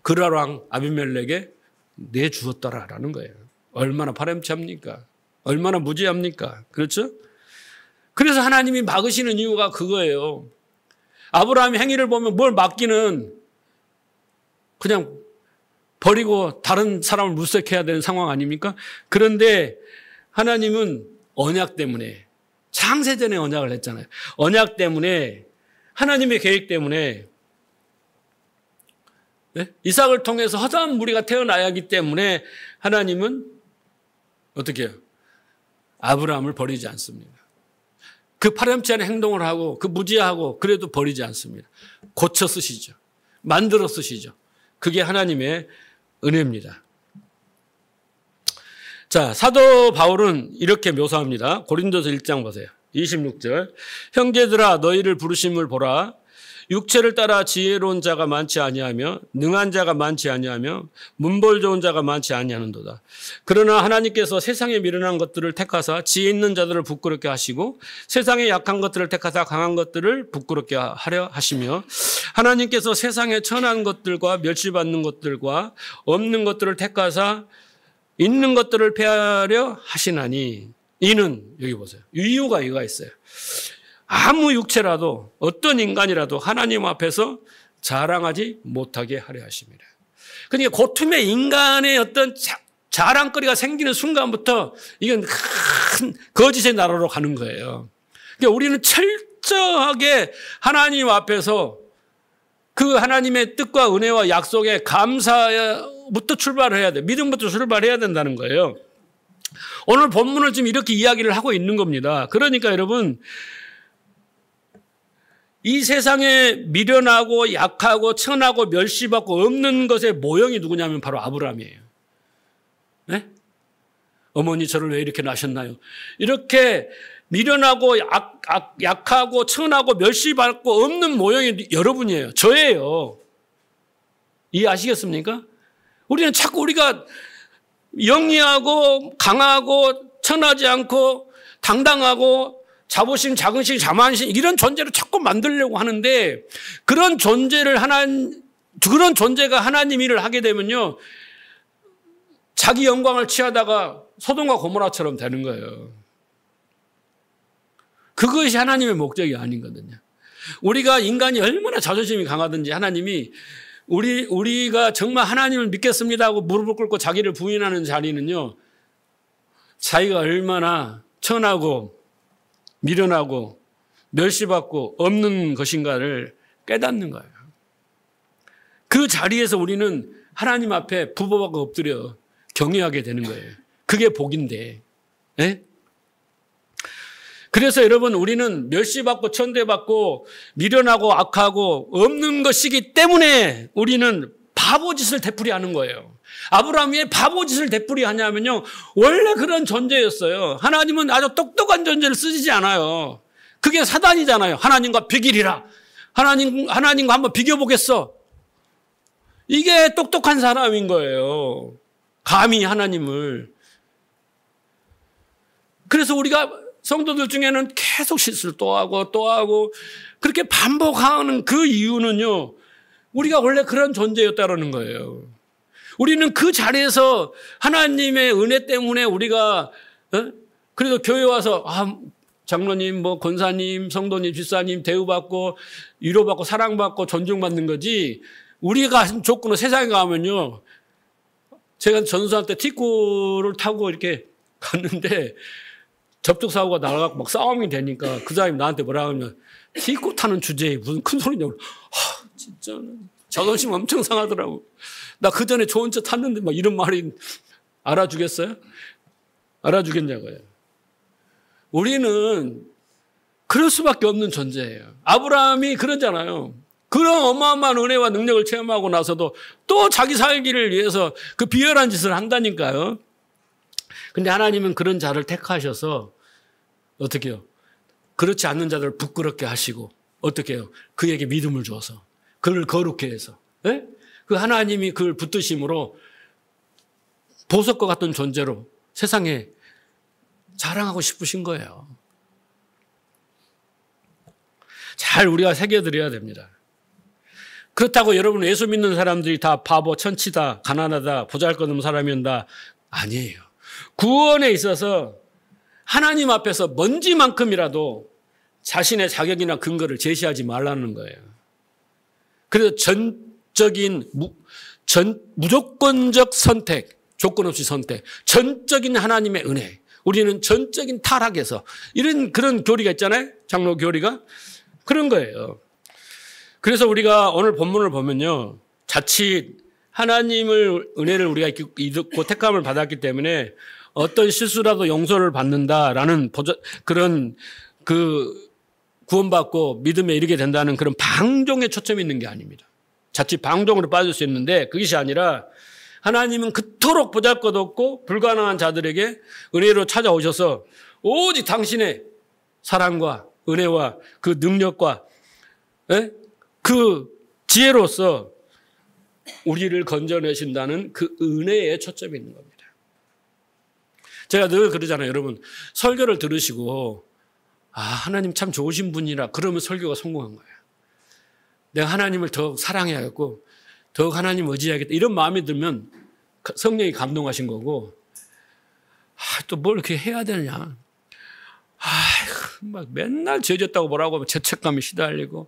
그랄 왕 아비멜렉에 내주었더라라는 거예요. 얼마나 파렴치합니까? 얼마나 무지합니까? 그렇죠? 그래서 하나님이 막으시는 이유가 그거예요. 아브라함의 행위를 보면 뭘 맡기는 그냥 버리고 다른 사람을 물색해야 되는 상황 아닙니까? 그런데 하나님은 언약 때문에 창세전에 언약을 했잖아요. 언약 때문에 하나님의 계획 때문에 네? 이삭을 통해서 허다한 무리가 태어나야 하기 때문에 하나님은 어떻게 해요? 아브라함을 버리지 않습니다. 그 파렴치 않은 행동을 하고 그 무지하고 그래도 버리지 않습니다. 고쳐 쓰시죠. 만들어 쓰시죠. 그게 하나님의 은혜입니다. 자, 사도 바울은 이렇게 묘사합니다. 고린도서 1장 보세요. 26절. 형제들아 너희를 부르심을 보라. 육체를 따라 지혜로운 자가 많지 아니하며 능한 자가 많지 아니하며 문벌 좋은 자가 많지 아니하는도다. 그러나 하나님께서 세상에 미련한 것들을 택하사 지혜 있는 자들을 부끄럽게 하시고 세상에 약한 것들을 택하사 강한 것들을 부끄럽게 하려 하시며 하나님께서 세상에 천한 것들과 멸시받는 것들과 없는 것들을 택하사 있는 것들을 폐하려 하시나니 이는 여기 보세요. 이유가 이거가 있어요. 아무 육체라도 어떤 인간이라도 하나님 앞에서 자랑하지 못하게 하려 하십니다. 그러니까 고tum의 인간의 어떤 자랑거리가 생기는 순간부터 이건 큰 거짓의 나라로 가는 거예요. 그러니까 우리는 철저하게 하나님 앞에서 그 하나님의 뜻과 은혜와 약속에 감사부터 출발을 해야 돼. 믿음부터 출발해야 된다는 거예요. 오늘 본문을 지금 이렇게 이야기를 하고 있는 겁니다. 그러니까 여러분 이 세상에 미련하고 약하고 천하고 멸시받고 없는 것의 모형이 누구냐면 바로 아브라함이에요. 네? 어머니 저를 왜 이렇게 낳으셨나요? 이렇게 미련하고 약하고 천하고 멸시받고 없는 모형이 여러분이에요. 저예요. 이해하시겠습니까? 우리는 자꾸 우리가 영리하고 강하고 천하지 않고 당당하고 자부심, 자긍심, 자만심 이런 존재를 자꾸 만들려고 하는데 그런 존재가 하나님 일을 하게 되면요. 자기 영광을 취하다가 소돔과 고모라처럼 되는 거예요. 그것이 하나님의 목적이 아니거든요. 우리가 인간이 얼마나 자존심이 강하든지 하나님이 우리가 정말 하나님을 믿겠습니다 하고 무릎을 꿇고 자기를 부인하는 자리는요. 자기가 얼마나 천하고 미련하고 멸시받고 없는 것인가를 깨닫는 거예요. 그 자리에서 우리는 하나님 앞에 부보박고 엎드려 경외하게 되는 거예요. 그게 복인데. 네? 그래서 여러분 우리는 멸시받고 천대받고 미련하고 악하고 없는 것이기 때문에 우리는 바보짓을 되풀이하는 거예요. 아브라함이 왜 바보짓을 되풀이하냐면요. 원래 그런 존재였어요. 하나님은 아주 똑똑한 존재를 쓰시지 않아요. 그게 사단이잖아요. 하나님과 비기리라. 하나님과 한번 비교보겠어. 이게 똑똑한 사람인 거예요. 감히 하나님을. 그래서 우리가 성도들 중에는 계속 실수를 또 하고 그렇게 반복하는 그 이유는요. 우리가 원래 그런 존재였다는 거예요. 우리는 그 자리에서 하나님의 은혜 때문에 우리가 그래도 교회 와서 장로님, 권사님, 성도님, 집사님 대우받고 위로받고 사랑받고 존중받는 거지 우리가 한 조건은 세상에 가면요. 제가 전수할 때 티코를 타고 이렇게 갔는데 접촉사고가 나가고 막 싸움이 되니까 그 사람이 나한테 뭐라 하면 티코 타는 주제에 무슨 큰 소리냐고. 진짜 자존심 엄청 상하더라고. 나 그 전에 좋은 차 탔는데 막 이런 말이 알아주겠어요? 알아주겠냐고요. 우리는 그럴 수밖에 없는 존재예요. 아브라함이 그러잖아요. 그런 어마어마한 은혜와 능력을 체험하고 나서도 또 자기 살기를 위해서 그 비열한 짓을 한다니까요. 근데 하나님은 그런 자를 택하셔서 어떻게 해요? 그렇지 않는 자들을 부끄럽게 하시고 어떻게 해요? 그에게 믿음을 줘서 그를 거룩해 해서 네? 그 하나님이 그를 붙드심으로 보석과 같은 존재로 세상에 자랑하고 싶으신 거예요. 잘 우리가 새겨드려야 됩니다. 그렇다고 여러분 예수 믿는 사람들이 다 바보, 천치다, 가난하다, 보잘것없는 사람이다. 아니에요. 구원에 있어서 하나님 앞에서 먼지만큼이라도 자신의 자격이나 근거를 제시하지 말라는 거예요. 그래서 무조건적 선택, 조건 없이 선택, 전적인 하나님의 은혜. 우리는 전적인 타락에서 이런 그런 교리가 있잖아요. 장로 교리가. 그런 거예요. 그래서 우리가 오늘 본문을 보면요. 자칫 하나님을 은혜를 우리가 잊고 택함을 받았기 때문에 어떤 실수라도 용서를 받는다라는 그런 구원받고 믿음에 이르게 된다는 그런 방종에 초점이 있는 게 아닙니다. 자칫 방종으로 빠질 수 있는데 그것이 아니라 하나님은 그토록 보잘것없고 불가능한 자들에게 은혜로 찾아오셔서 오직 당신의 사랑과 은혜와 그 능력과 그 지혜로서 우리를 건져내신다는 그 은혜에 초점이 있는 겁니다. 제가 늘 그러잖아요. 여러분 설교를 들으시고 하나님 참 좋으신 분이라 그러면 설교가 성공한 거예요. 내가 하나님을 더 사랑해야겠고 더 하나님 의지해야겠다 이런 마음이 들면 성령이 감동하신 거고 또 뭘 이렇게 해야 되냐. 막 맨날 죄졌다고 뭐라고 죄책감이 시달리고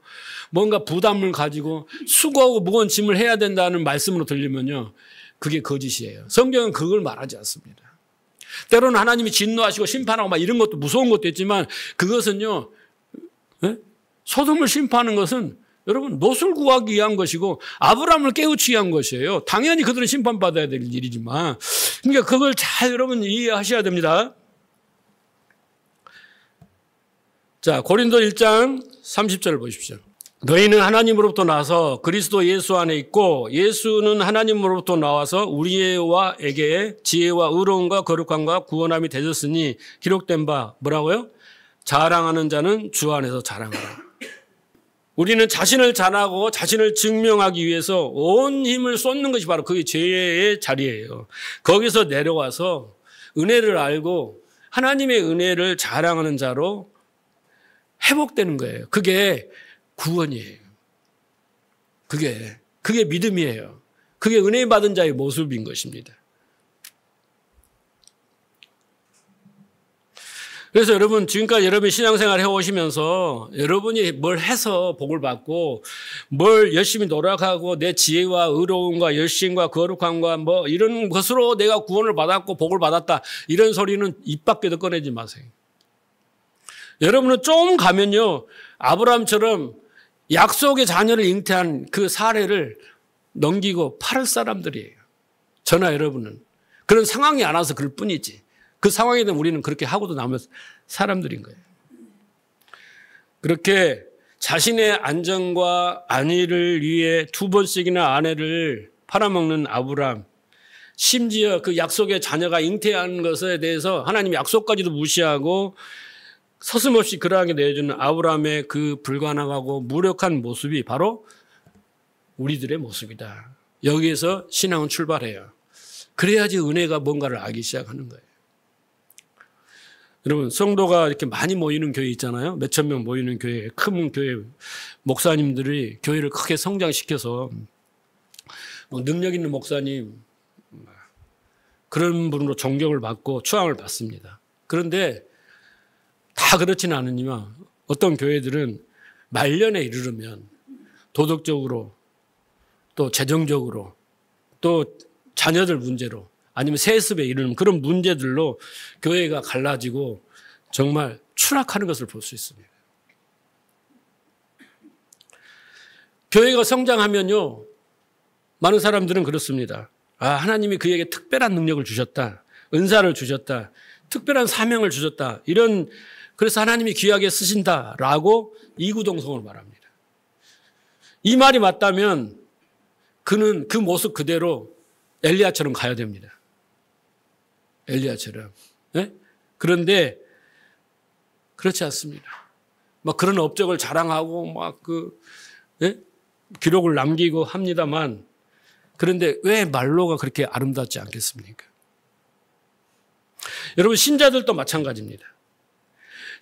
뭔가 부담을 가지고 수고하고 무거운 짐을 해야 된다는 말씀으로 들리면요. 그게 거짓이에요. 성경은 그걸 말하지 않습니다. 때로는 하나님이 진노하시고 심판하고 막 이런 것도 무서운 것도 있지만 그것은요. 소돔을 심판하는 것은 여러분 롯을 구하기 위한 것이고 아브라함을 깨우치기 위한 것이에요. 당연히 그들은 심판받아야 될 일이지만 그러니까 그걸 잘 여러분 이해하셔야 됩니다. 자, 고린도 1장 30절을 보십시오. 너희는 하나님으로부터 나와서 그리스도 예수 안에 있고 예수는 하나님으로부터 나와서 우리에게 지혜와 의로움과 거룩함과 구원함이 되셨으니 기록된 바 뭐라고요? 자랑하는 자는 주 안에서 자랑하라. 우리는 자신을 자랑하고 자신을 증명하기 위해서 온 힘을 쏟는 것이 바로 그게 죄의 자리예요. 거기서 내려와서 은혜를 알고 하나님의 은혜를 자랑하는 자로 회복되는 거예요. 그게 구원이에요. 그게 믿음이에요. 그게 은혜 받은 자의 모습인 것입니다. 그래서 여러분 지금까지 여러분이 신앙생활 해오시면서 여러분이 뭘 해서 복을 받고 뭘 열심히 노력하고 내 지혜와 의로움과 열심과 거룩함과 뭐 이런 것으로 내가 구원을 받았고 복을 받았다 이런 소리는 입 밖에도 꺼내지 마세요. 여러분은 좀 가면요 아브라함처럼 약속의 자녀를 잉태한 그 사례를 넘기고 팔을 사람들이에요. 저나 여러분은 그런 상황이 안 와서 그럴 뿐이지. 그 상황에 대한 우리는 그렇게 하고도 남은 사람들인 거예요. 그렇게 자신의 안정과 안위를 위해 2번씩이나 아내를 팔아먹는 아브라함, 심지어 그 약속의 자녀가 잉태한 것에 대해서 하나님 약속까지도 무시하고 서슴없이 그러하게 내어주는 아브라함의 그 불가능하고 무력한 모습이 바로 우리들의 모습이다. 여기에서 신앙은 출발해요. 그래야지 은혜가 뭔가를 알기 시작하는 거예요. 여러분 성도가 이렇게 많이 모이는 교회 있잖아요. 몇천 명 모이는 교회, 큰 교회 목사님들이 교회를 크게 성장시켜서 능력 있는 목사님 그런 분으로 존경을 받고 추앙을 받습니다. 그런데 다 그렇지는 않으니만 어떤 교회들은 말년에 이르르면 도덕적으로 또 재정적으로 또 자녀들 문제로 아니면 세습에 이르는 그런 문제들로 교회가 갈라지고 정말 추락하는 것을 볼 수 있습니다. 교회가 성장하면요. 많은 사람들은 그렇습니다. 하나님이 그에게 특별한 능력을 주셨다. 은사를 주셨다. 특별한 사명을 주셨다. 그래서 하나님이 귀하게 쓰신다라고 이구동성으로 말합니다. 이 말이 맞다면 그는 그 모습 그대로 엘리야처럼 가야 됩니다. 엘리야처럼. 네? 그런데 그렇지 않습니다. 막 그런 업적을 자랑하고 기록을 남기고 합니다만 그런데 왜 말로가 그렇게 아름답지 않겠습니까? 여러분 신자들도 마찬가지입니다.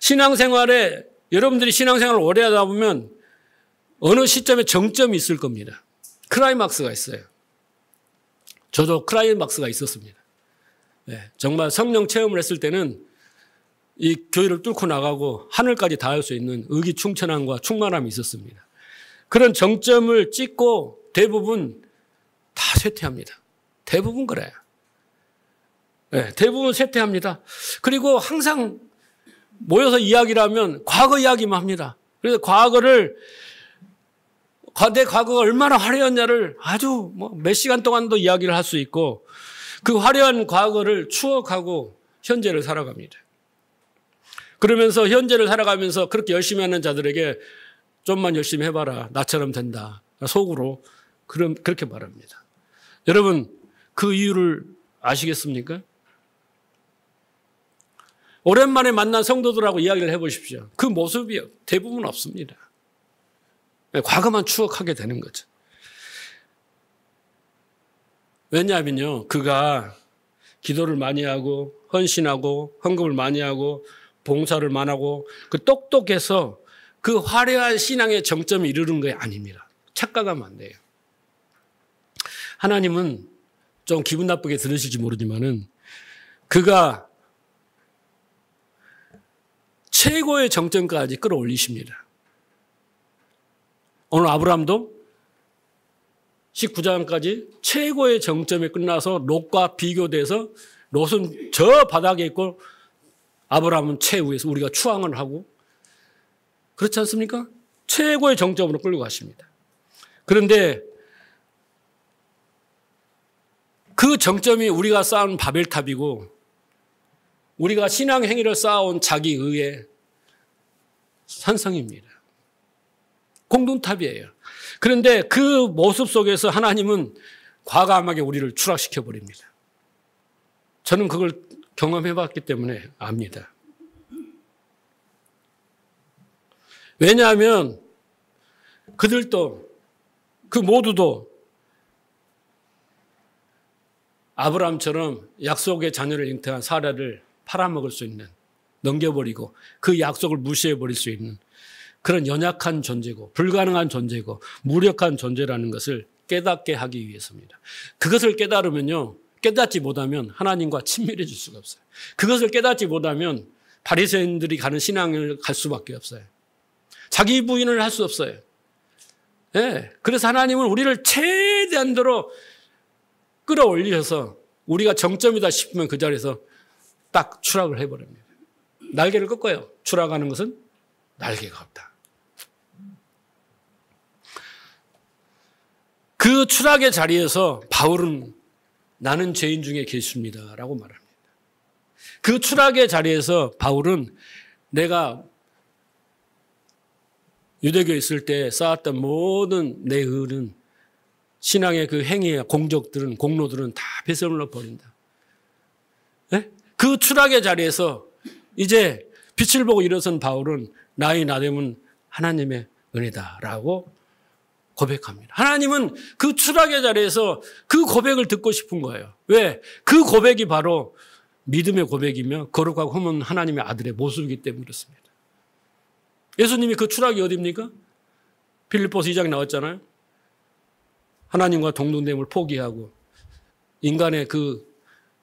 신앙생활에 여러분들이 신앙생활을 오래 하다 보면 어느 시점에 정점이 있을 겁니다. 클라이막스가 있어요. 저도 클라이막스가 있었습니다. 네, 정말 성령 체험을 했을 때는 이 교회를 뚫고 나가고 하늘까지 닿을 수 있는 의기충천함과 충만함이 있었습니다. 그런 정점을 찍고 대부분 다 쇠퇴합니다. 대부분 그래요. 네, 대부분 쇠퇴합니다. 그리고 항상 모여서 이야기를 하면 과거 이야기만 합니다. 그래서 내 과거가 얼마나 화려했냐를 아주 몇 시간 동안도 이야기를 할 수 있고 그 화려한 과거를 추억하고 현재를 살아갑니다. 그러면서 현재를 살아가면서 그렇게 열심히 하는 자들에게 좀만 열심히 해봐라. 나처럼 된다. 속으로 그렇게 말합니다. 여러분 그 이유를 아시겠습니까? 오랜만에 만난 성도들하고 이야기를 해보십시오. 그 모습이 대부분 없습니다. 과거만 추억하게 되는 거죠. 왜냐하면요, 그가 기도를 많이 하고 헌신하고 헌금을 많이 하고 봉사를 많이 하고 그 똑똑해서 그 화려한 신앙의 정점에 이르는 게 아닙니다. 착각하면 안 돼요. 하나님은 좀 기분 나쁘게 들으실지 모르지만은 그가 최고의 정점까지 끌어올리십니다. 오늘 아브라함도 19장까지 최고의 정점에 끝나서 롯과 비교돼서 롯은 저 바닥에 있고 아브라함은 최후에서 우리가 추앙을 하고 그렇지 않습니까? 최고의 정점으로 끌고 가십니다. 그런데 그 정점이 우리가 쌓은 바벨탑이고 우리가 신앙 행위를 쌓아온 자기 의의 산성입니다. 공동탑이에요. 그런데 그 모습 속에서 하나님은 과감하게 우리를 추락시켜 버립니다. 저는 그걸 경험해 봤기 때문에 압니다. 왜냐하면 그들도 그 모두도 아브라함처럼 약속의 자녀를 잉태한 사라를 팔아먹을 수 있는, 넘겨버리고 그 약속을 무시해버릴 수 있는 그런 연약한 존재고 불가능한 존재고 무력한 존재라는 것을 깨닫게 하기 위해서입니다. 그것을 깨달으면요, 깨닫지 못하면 하나님과 친밀해질 수가 없어요. 그것을 깨닫지 못하면 바리새인들이 가는 신앙을 갈 수밖에 없어요. 자기 부인을 할 수 없어요. 네, 그래서 하나님은 우리를 최대한대로 끌어올리셔서 우리가 정점이다 싶으면 그 자리에서 딱 추락을 해버립니다. 날개를 꺾어요. 추락하는 것은 날개가 없다. 그 추락의 자리에서 바울은 나는 죄인 중에 계십니다 라고 말합니다. 그 추락의 자리에서 바울은 내가 유대교에 있을 때 쌓았던 모든 내 의는 신앙의 그 행위와 공적들은 공로들은 다 배설물로 버린다. 네? 그 추락의 자리에서 이제 빛을 보고 일어선 바울은 나의 나됨은 하나님의 은혜다라고 고백합니다. 하나님은 그 추락의 자리에서 그 고백을 듣고 싶은 거예요. 왜? 그 고백이 바로 믿음의 고백이며 거룩하고 흠없는 하나님의 아들의 모습이기 때문에 그렇습니다. 예수님이 그 추락이 어디입니까? 빌립보서 2장에 나왔잖아요. 하나님과 동등됨을 포기하고 인간의 그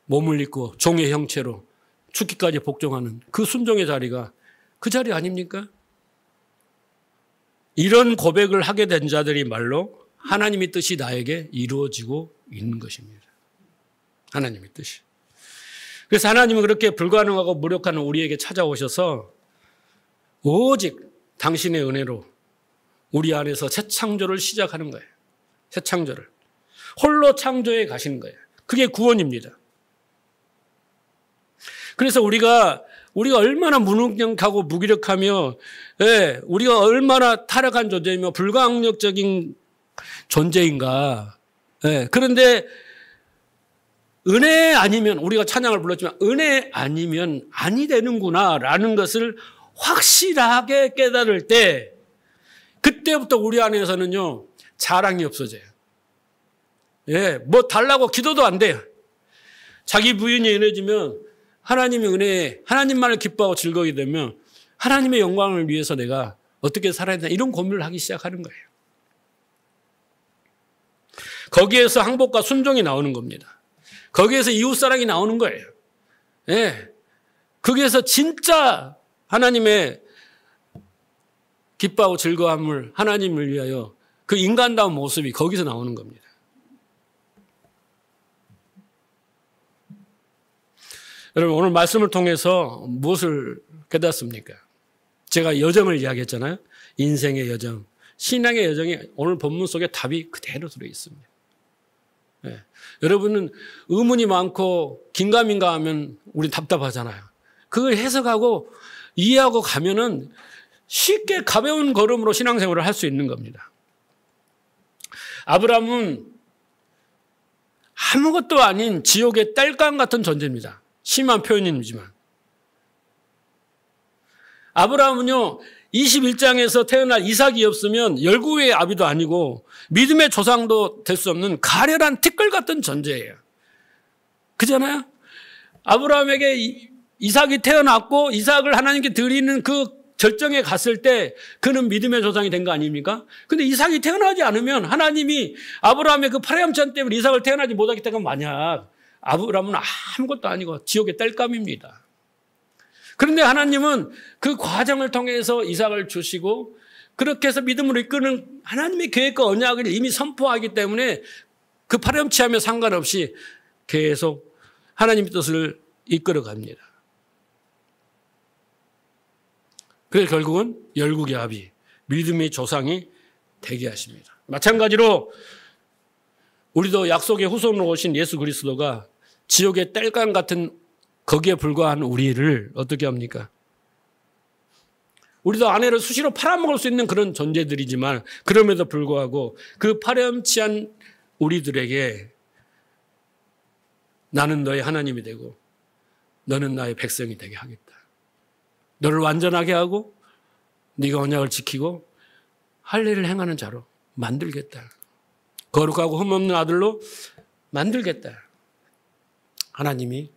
몸을 입고 종의 형체로 죽기까지 복종하는 그 순종의 자리가 그 자리 아닙니까? 이런 고백을 하게 된 자들이 말로 하나님의 뜻이 나에게 이루어지고 있는 것입니다. 하나님의 뜻이. 그래서 하나님은 그렇게 불가능하고 무력한 우리에게 찾아오셔서 오직 당신의 은혜로 우리 안에서 새 창조를 시작하는 거예요. 새 창조를. 홀로 창조해 가시는 거예요. 그게 구원입니다. 그래서 우리가 얼마나 무능력하고 무기력하며, 예, 우리가 얼마나 타락한 존재이며 불가항력적인 존재인가. 예, 그런데 은혜 아니면, 우리가 찬양을 불렀지만 은혜 아니면 아니 되는구나라는 것을 확실하게 깨달을 때 그때부터 우리 안에서는요, 자랑이 없어져요. 예, 뭐 달라고 기도도 안 돼요. 자기 부인이 은혜지면 하나님의 은혜에 하나님만을 기뻐하고 즐거워하게 되면 하나님의 영광을 위해서 내가 어떻게 살아야 되나 이런 고민을 하기 시작하는 거예요. 거기에서 항복과 순종이 나오는 겁니다. 거기에서 이웃사랑이 나오는 거예요. 예. 거기에서 진짜 하나님의 기뻐하고 즐거움을 하나님을 위하여 그 인간다운 모습이 거기서 나오는 겁니다. 여러분, 오늘 말씀을 통해서 무엇을 깨닫습니까? 제가 여정을 이야기했잖아요. 인생의 여정, 신앙의 여정이 오늘 본문 속에 답이 그대로 들어있습니다. 네. 여러분은 의문이 많고 긴가민가 하면 우리 답답하잖아요. 그걸 해석하고 이해하고 가면은 쉽게 가벼운 걸음으로 신앙생활을 할 수 있는 겁니다. 아브라함은 아무것도 아닌 지옥의 딸감 같은 존재입니다. 심한 표현이지만. 아브라함은요, 21장에서 태어날 이삭이 없으면 열구의 아비도 아니고 믿음의 조상도 될 수 없는 가련한 티끌 같은 존재예요. 그잖아요? 아브라함에게 이삭이 태어났고 이삭을 하나님께 드리는 그 절정에 갔을 때 그는 믿음의 조상이 된 거 아닙니까? 근데 이삭이 태어나지 않으면 하나님이 아브라함의 그 파렴치한 때문에 이삭을 태어나지 못하기 때문에 만약 아브라함은 아무것도 아니고 지옥의 땔감입니다. 그런데 하나님은 그 과정을 통해서 이삭을 주시고 그렇게 해서 믿음으로 이끄는 하나님의 계획과 언약을 이미 선포하기 때문에 그 파렴치하며 상관없이 계속 하나님의 뜻을 이끌어 갑니다. 그래서 결국은 열국의 아비, 믿음의 조상이 되게 하십니다. 마찬가지로 우리도 약속의 후손으로 오신 예수 그리스도가 지옥의 땔감 같은 거기에 불과한 우리를 어떻게 합니까? 우리도 아내를 수시로 팔아먹을 수 있는 그런 존재들이지만 그럼에도 불구하고 그 파렴치한 우리들에게 나는 너의 하나님이 되고 너는 나의 백성이 되게 하겠다. 너를 완전하게 하고 네가 언약을 지키고 할례를 행하는 자로 만들겠다. 거룩하고 흠없는 아들로 만들겠다. 하나님이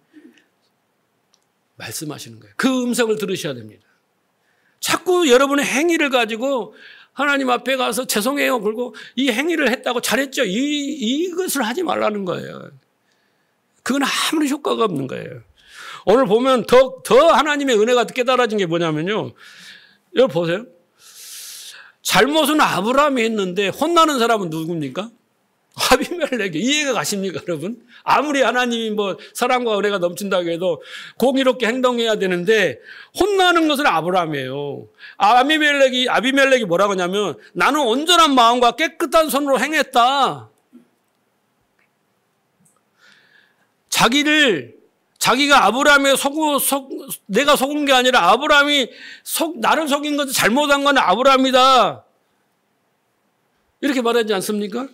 말씀하시는 거예요. 그 음성을 들으셔야 됩니다. 자꾸 여러분의 행위를 가지고 하나님 앞에 가서 죄송해요. 그리고 이 행위를 했다고 잘했죠. 이것을 하지 말라는 거예요. 그건 아무런 효과가 없는 거예요. 오늘 보면 더 하나님의 은혜가 깨달아진 게 뭐냐면요. 여러분 보세요. 잘못은 아브라함이 했는데 혼나는 사람은 누굽니까? 아비멜렉이. 이해가 가십니까, 여러분? 아무리 하나님이 사랑과 은혜가 넘친다고 해도 공의롭게 행동해야 되는데 혼나는 것은 아브라함이에요. 아비멜렉이 뭐라고 하냐면 나는 온전한 마음과 깨끗한 손으로 행했다. 자기가 아브라함에 내가 속은 게 아니라 아브라함이 나를 속인 것을 잘못한 건 아브라함이다. 이렇게 말하지 않습니까?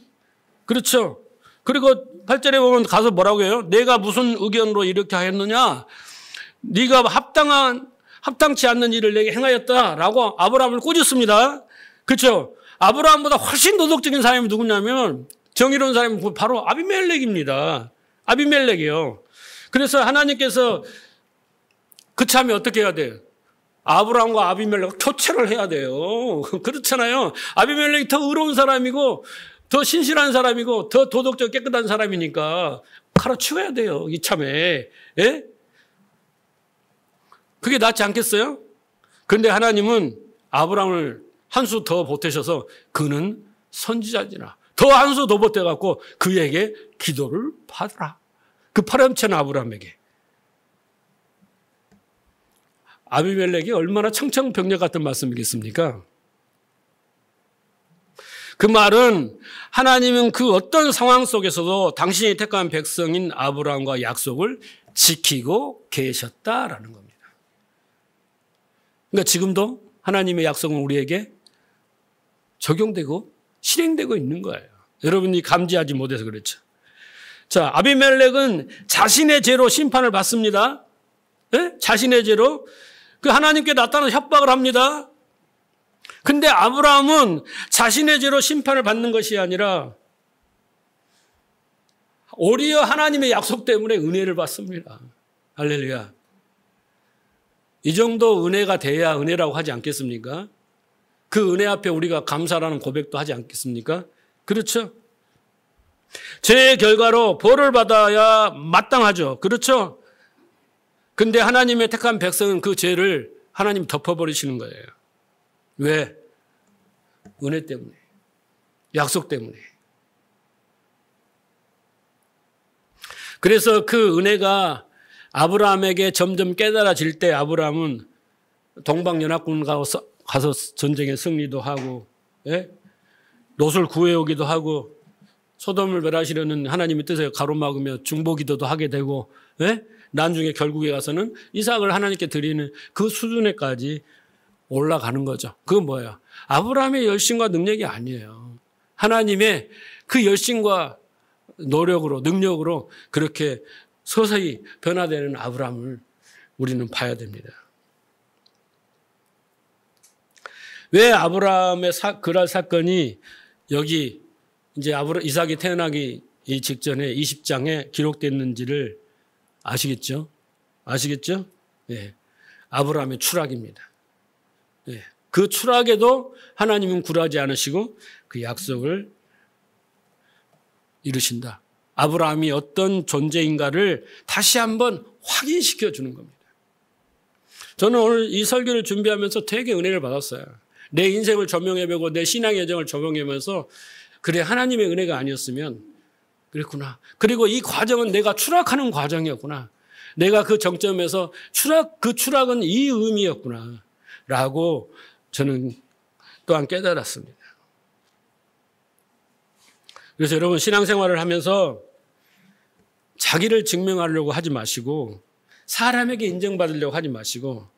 그렇죠. 그리고 8절에 보면 가서 뭐라고 해요? 내가 무슨 의견으로 이렇게 하였느냐? 네가 합당치 않는 일을 내게 행하였다라고 아브라함을 꾸짖습니다. 그렇죠. 아브라함보다 훨씬 도덕적인 사람이 누구냐면 정의로운 사람이 바로 아비멜렉입니다. 아비멜렉이요. 그래서 하나님께서 그참에 어떻게 해야 돼요? 아브라함과 아비멜렉 교체를 해야 돼요. 그렇잖아요. 아비멜렉이 더 의로운 사람이고 더 신실한 사람이고 더 도덕적 깨끗한 사람이니까 가르쳐야 돼요. 이참에. 예? 그게 낫지 않겠어요? 그런데 하나님은 아브라함을 한 수 더 보태셔서 그는 선지자지라. 더 한 수 더 보태갖고 그에게 기도를 받으라. 그 파렴치한 아브라함에게. 아비멜렉이 얼마나 청천벽력 같은 말씀이겠습니까? 그 말은 하나님은 그 어떤 상황 속에서도 당신이 택한 백성인 아브라함과 약속을 지키고 계셨다라는 겁니다. 그러니까 지금도 하나님의 약속은 우리에게 적용되고 실행되고 있는 거예요. 여러분이 감지하지 못해서 그렇죠. 자, 아비멜렉은 자신의 죄로 심판을 받습니다. 네? 자신의 죄로. 그 하나님께 나타나서 협박을 합니다. 근데 아브라함은 자신의 죄로 심판을 받는 것이 아니라 오히려 하나님의 약속 때문에 은혜를 받습니다. 할렐루야. 이 정도 은혜가 돼야 은혜라고 하지 않겠습니까? 그 은혜 앞에 우리가 감사라는 고백도 하지 않겠습니까? 그렇죠? 죄의 결과로 벌을 받아야 마땅하죠. 그렇죠? 근데 하나님의 택한 백성은 그 죄를 하나님 덮어버리시는 거예요. 왜? 은혜 때문에. 약속 때문에. 그래서 그 은혜가 아브라함에게 점점 깨달아질 때 아브라함은 동방연합군 가서 전쟁에 승리도 하고, 예? 롯을 구해오기도 하고, 소돔을 멸하시려는 하나님의 뜻에 가로막으며 중보기도도 하게 되고, 예? 나중에 결국에 가서는 이삭을 하나님께 드리는 그 수준에까지 올라가는 거죠. 그건 뭐예요? 아브라함의 열심과 능력이 아니에요. 하나님의 그 열심과 노력으로, 능력으로 그렇게 서서히 변화되는 아브라함을 우리는 봐야 됩니다. 왜 아브라함의 그랄 사건이 여기 이제 이삭이 태어나기 직전에 20장에 기록됐는지를 아시겠죠? 아시겠죠? 예. 아브라함의 추락입니다. 예. 그 추락에도 하나님은 굴하지 않으시고 그 약속을 이루신다. 아브라함이 어떤 존재인가를 다시 한번 확인시켜 주는 겁니다. 저는 오늘 이 설교를 준비하면서 되게 은혜를 받았어요. 내 인생을 조명해보고 내 신앙의 여정을 조명하면서 그래, 하나님의 은혜가 아니었으면 그랬구나. 그리고 이 과정은 내가 추락하는 과정이었구나. 내가 그 정점에서 그 추락은 이 의미였구나. 라고 저는 또한 깨달았습니다. 그래서 여러분 신앙생활을 하면서 자기를 증명하려고 하지 마시고 사람에게 인정받으려고 하지 마시고,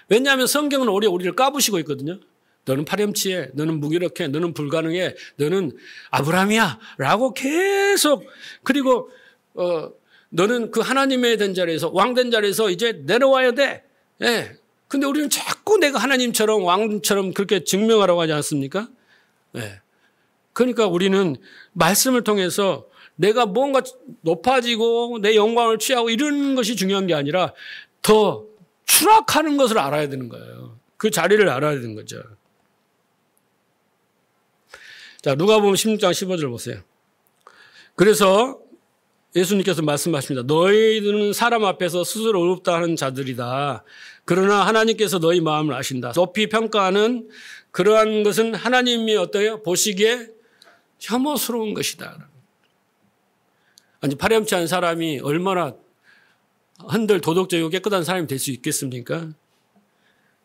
왜냐하면 성경은 오히려 우리를 까부시고 있거든요. 너는 파렴치해, 너는 무기력해, 너는 불가능해, 너는 아브라함이야 라고 계속, 그리고 너는 그 하나님의 된 자리에서 왕된 자리에서 이제 내려와야 돼. 예. 근데 우리는 자꾸 내가 하나님처럼 왕처럼 그렇게 증명하라고 하지 않습니까? 예. 그러니까 우리는 말씀을 통해서 내가 뭔가 높아지고 내 영광을 취하고 이런 것이 중요한 게 아니라 더 추락하는 것을 알아야 되는 거예요. 그 자리를 알아야 되는 거죠. 자, 누가복음 16장 15절 보세요. 그래서 예수님께서 말씀하십니다. 너희들은 사람 앞에서 스스로 의롭다 하는 자들이다. 그러나 하나님께서 너희 마음을 아신다. 높이 평가하는 그러한 것은 하나님이 어때요? 보시기에 혐오스러운 것이다. 아니, 파렴치 않은 사람이 얼마나 한들 도덕적이고 깨끗한 사람이 될 수 있겠습니까?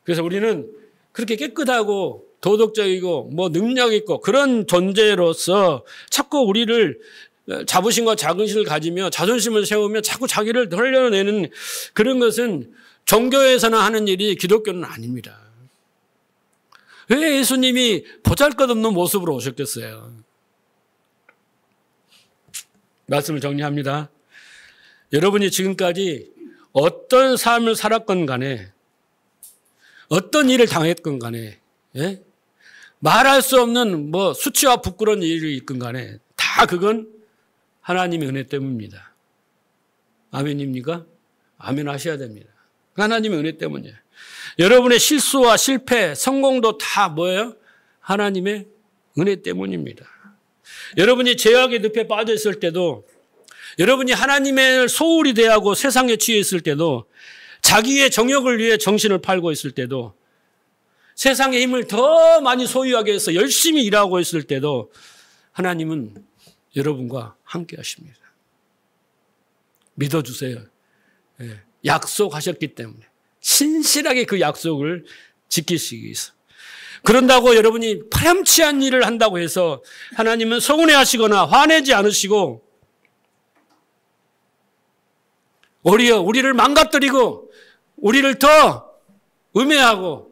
그래서 우리는 그렇게 깨끗하고 도덕적이고 뭐 능력 있고 그런 존재로서 자꾸 우리를 자부심과 자긍심을 가지며 자존심을 세우며 자꾸 자기를 털려내는 그런 것은 종교에서나 하는 일이 기독교는 아닙니다. 왜 예수님이 보잘것없는 모습으로 오셨겠어요? 말씀을 정리합니다. 여러분이 지금까지 어떤 삶을 살았건 간에 어떤 일을 당했건 간에, 예? 말할 수 없는 뭐 수치와 부끄러운 일이 있건 간에 다 그건 하나님의 은혜 때문입니다. 아멘입니까? 아멘 하셔야 됩니다. 하나님의 은혜 때문이에요. 여러분의 실수와 실패, 성공도 다 뭐예요? 하나님의 은혜 때문입니다. 여러분이 죄악의 늪에 빠져 있을 때도, 여러분이 하나님의 소홀히 대하고 세상에 취해 있을 때도, 자기의 정욕을 위해 정신을 팔고 있을 때도, 세상의 힘을 더 많이 소유하기 위해서 열심히 일하고 있을 때도 하나님은 여러분과 함께 하십니다. 믿어주세요. 예, 약속하셨기 때문에 신실하게 그 약속을 지키시기 위해서. 그런다고 여러분이 파렴치한 일을 한다고 해서 하나님은 서운해하시거나 화내지 않으시고 오히려 우리를 망가뜨리고 우리를 더 음해하고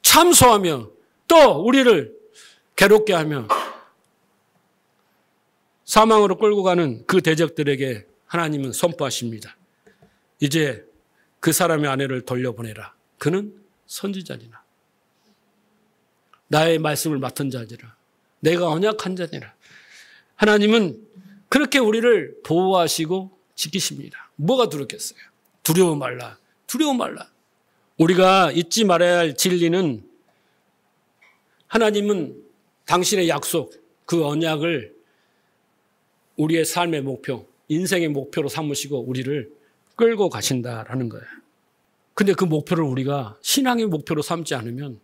참소하며 또 우리를 괴롭게 하며 사망으로 끌고 가는 그 대적들에게 하나님은 선포하십니다. 이제 그 사람의 아내를 돌려보내라. 그는 선지자니라. 나의 말씀을 맡은 자니라. 내가 언약한 자니라. 하나님은 그렇게 우리를 보호하시고 지키십니다. 뭐가 두렵겠어요? 두려워 말라. 두려워 말라. 우리가 잊지 말아야 할 진리는 하나님은 당신의 약속, 그 언약을 우리의 삶의 목표, 인생의 목표로 삼으시고 우리를 끌고 가신다라는 거예요. 근데 그 목표를 우리가 신앙의 목표로 삼지 않으면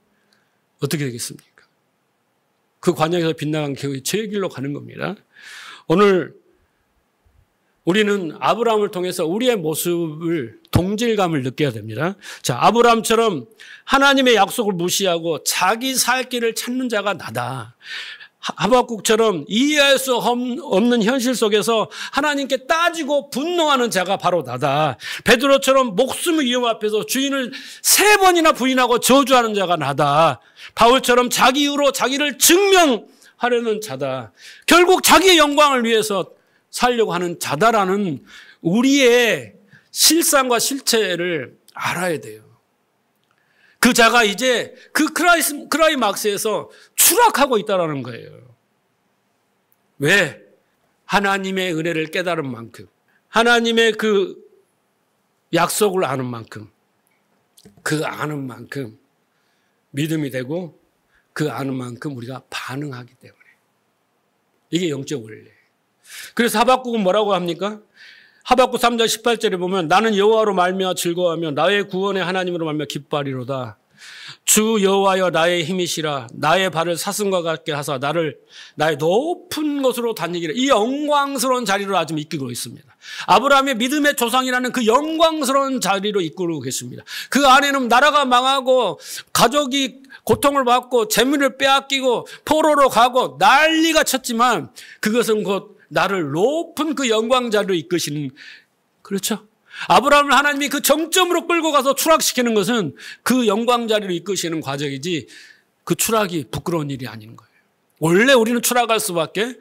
어떻게 되겠습니까? 그 관역에서 빗나간 교회 제 길로 가는 겁니다. 오늘 우리는 아브라함을 통해서 우리의 모습을 동질감을 느껴야 됩니다. 자, 아브라함처럼 하나님의 약속을 무시하고 자기 살 길을 찾는 자가 나다. 하박국처럼 이해할 수 없는 현실 속에서 하나님께 따지고 분노하는 자가 바로 나다. 베드로처럼 목숨의 위험 앞에서 주인을 3번이나 부인하고 저주하는 자가 나다. 바울처럼 자기 이유로 자기를 증명하려는 자다. 결국 자기의 영광을 위해서 살려고 하는 자다라는 우리의 실상과 실체를 알아야 돼요. 그 자가 이제 그 크라이막스에서 추락하고 있다는 거예요. 왜? 하나님의 은혜를 깨달은 만큼, 하나님의 그 약속을 아는 만큼, 그 아는 만큼 믿음이 되고 그 아는 만큼 우리가 반응하기 때문에. 이게 영적 원리예요. 그래서 하박국은 뭐라고 합니까? 하박국 3장 18절에 보면 나는 여호와로 말미암아 즐거워하며 나의 구원의 하나님으로 말미암아 기뻐하리로다. 주 여호와여 나의 힘이시라. 나의 발을 사슴과 같게 하사 나를 나의 높은 곳으로 다니기를. 이 영광스러운 자리로 아직 이끌고 있습니다. 아브라함의 믿음의 조상이라는 그 영광스러운 자리로 이끌고 계십니다. 그 안에는 나라가 망하고 가족이 고통을 받고 재물을 빼앗기고 포로로 가고 난리가 쳤지만 그것은 곧 나를 높은 그 영광 자리로 이끄시는, 그렇죠? 아브라함을 하나님이 그 정점으로 끌고 가서 추락시키는 것은 그 영광 자리로 이끄시는 과정이지 그 추락이 부끄러운 일이 아닌 거예요. 원래 우리는 추락할 수밖에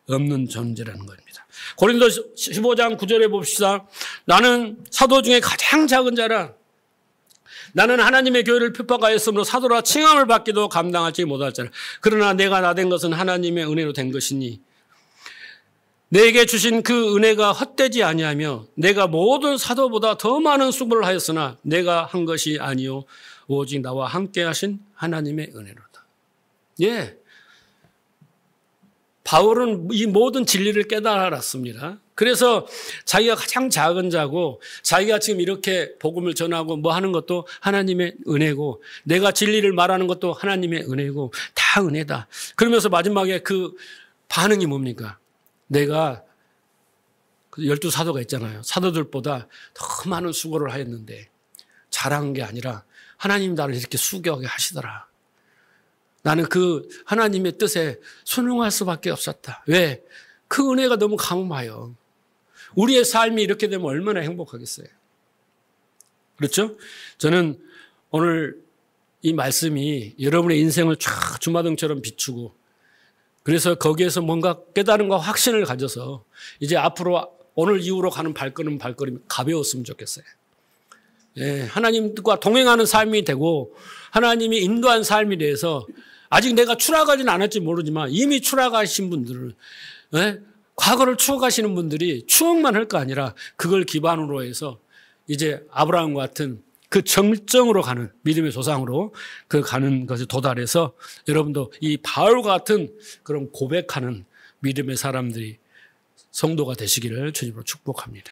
없는 존재라는 겁니다. 고린도 15장 9절에 봅시다. 나는 사도 중에 가장 작은 자라. 나는 하나님의 교회를 핍박하였으므로 사도라 칭함을 받기도 감당하지 못할 자라. 그러나 내가 나된 것은 하나님의 은혜로 된 것이니 내게 주신 그 은혜가 헛되지 아니하며 내가 모든 사도보다 더 많은 수고를 하였으나 내가 한 것이 아니요 오직 나와 함께 하신 하나님의 은혜로다. 예, 바울은 이 모든 진리를 깨달았습니다. 그래서 자기가 가장 작은 자고 자기가 지금 이렇게 복음을 전하고 뭐 하는 것도 하나님의 은혜고 내가 진리를 말하는 것도 하나님의 은혜고 다 은혜다. 그러면서 마지막에 그 반응이 뭡니까? 내가 12사도가 있잖아요. 사도들보다 더 많은 수고를 하였는데 잘한 게 아니라 하나님 나를 이렇게 수고하게 하시더라. 나는 그 하나님의 뜻에 순응할 수밖에 없었다. 왜? 그 은혜가 너무 감사해요. 우리의 삶이 이렇게 되면 얼마나 행복하겠어요. 그렇죠? 저는 오늘 이 말씀이 여러분의 인생을 쫙 주마등처럼 비추고 그래서 거기에서 뭔가 깨달음과 확신을 가져서 이제 앞으로 오늘 이후로 가는 발걸음이 가벼웠으면 좋겠어요. 예, 하나님과 동행하는 삶이 되고 하나님이 인도한 삶에 대해서 아직 내가 추락하지는 않았지 모르지만 이미 추락하신 분들은 과거를 추억하시는 분들이 추억만 할 거 아니라 그걸 기반으로 해서 이제 아브라함과 같은 그 정점으로 가는 믿음의 조상으로 그 가는 것에 도달해서 여러분도 이 바울과 같은 그런 고백하는 믿음의 사람들이 성도가 되시기를 주님으로 축복합니다.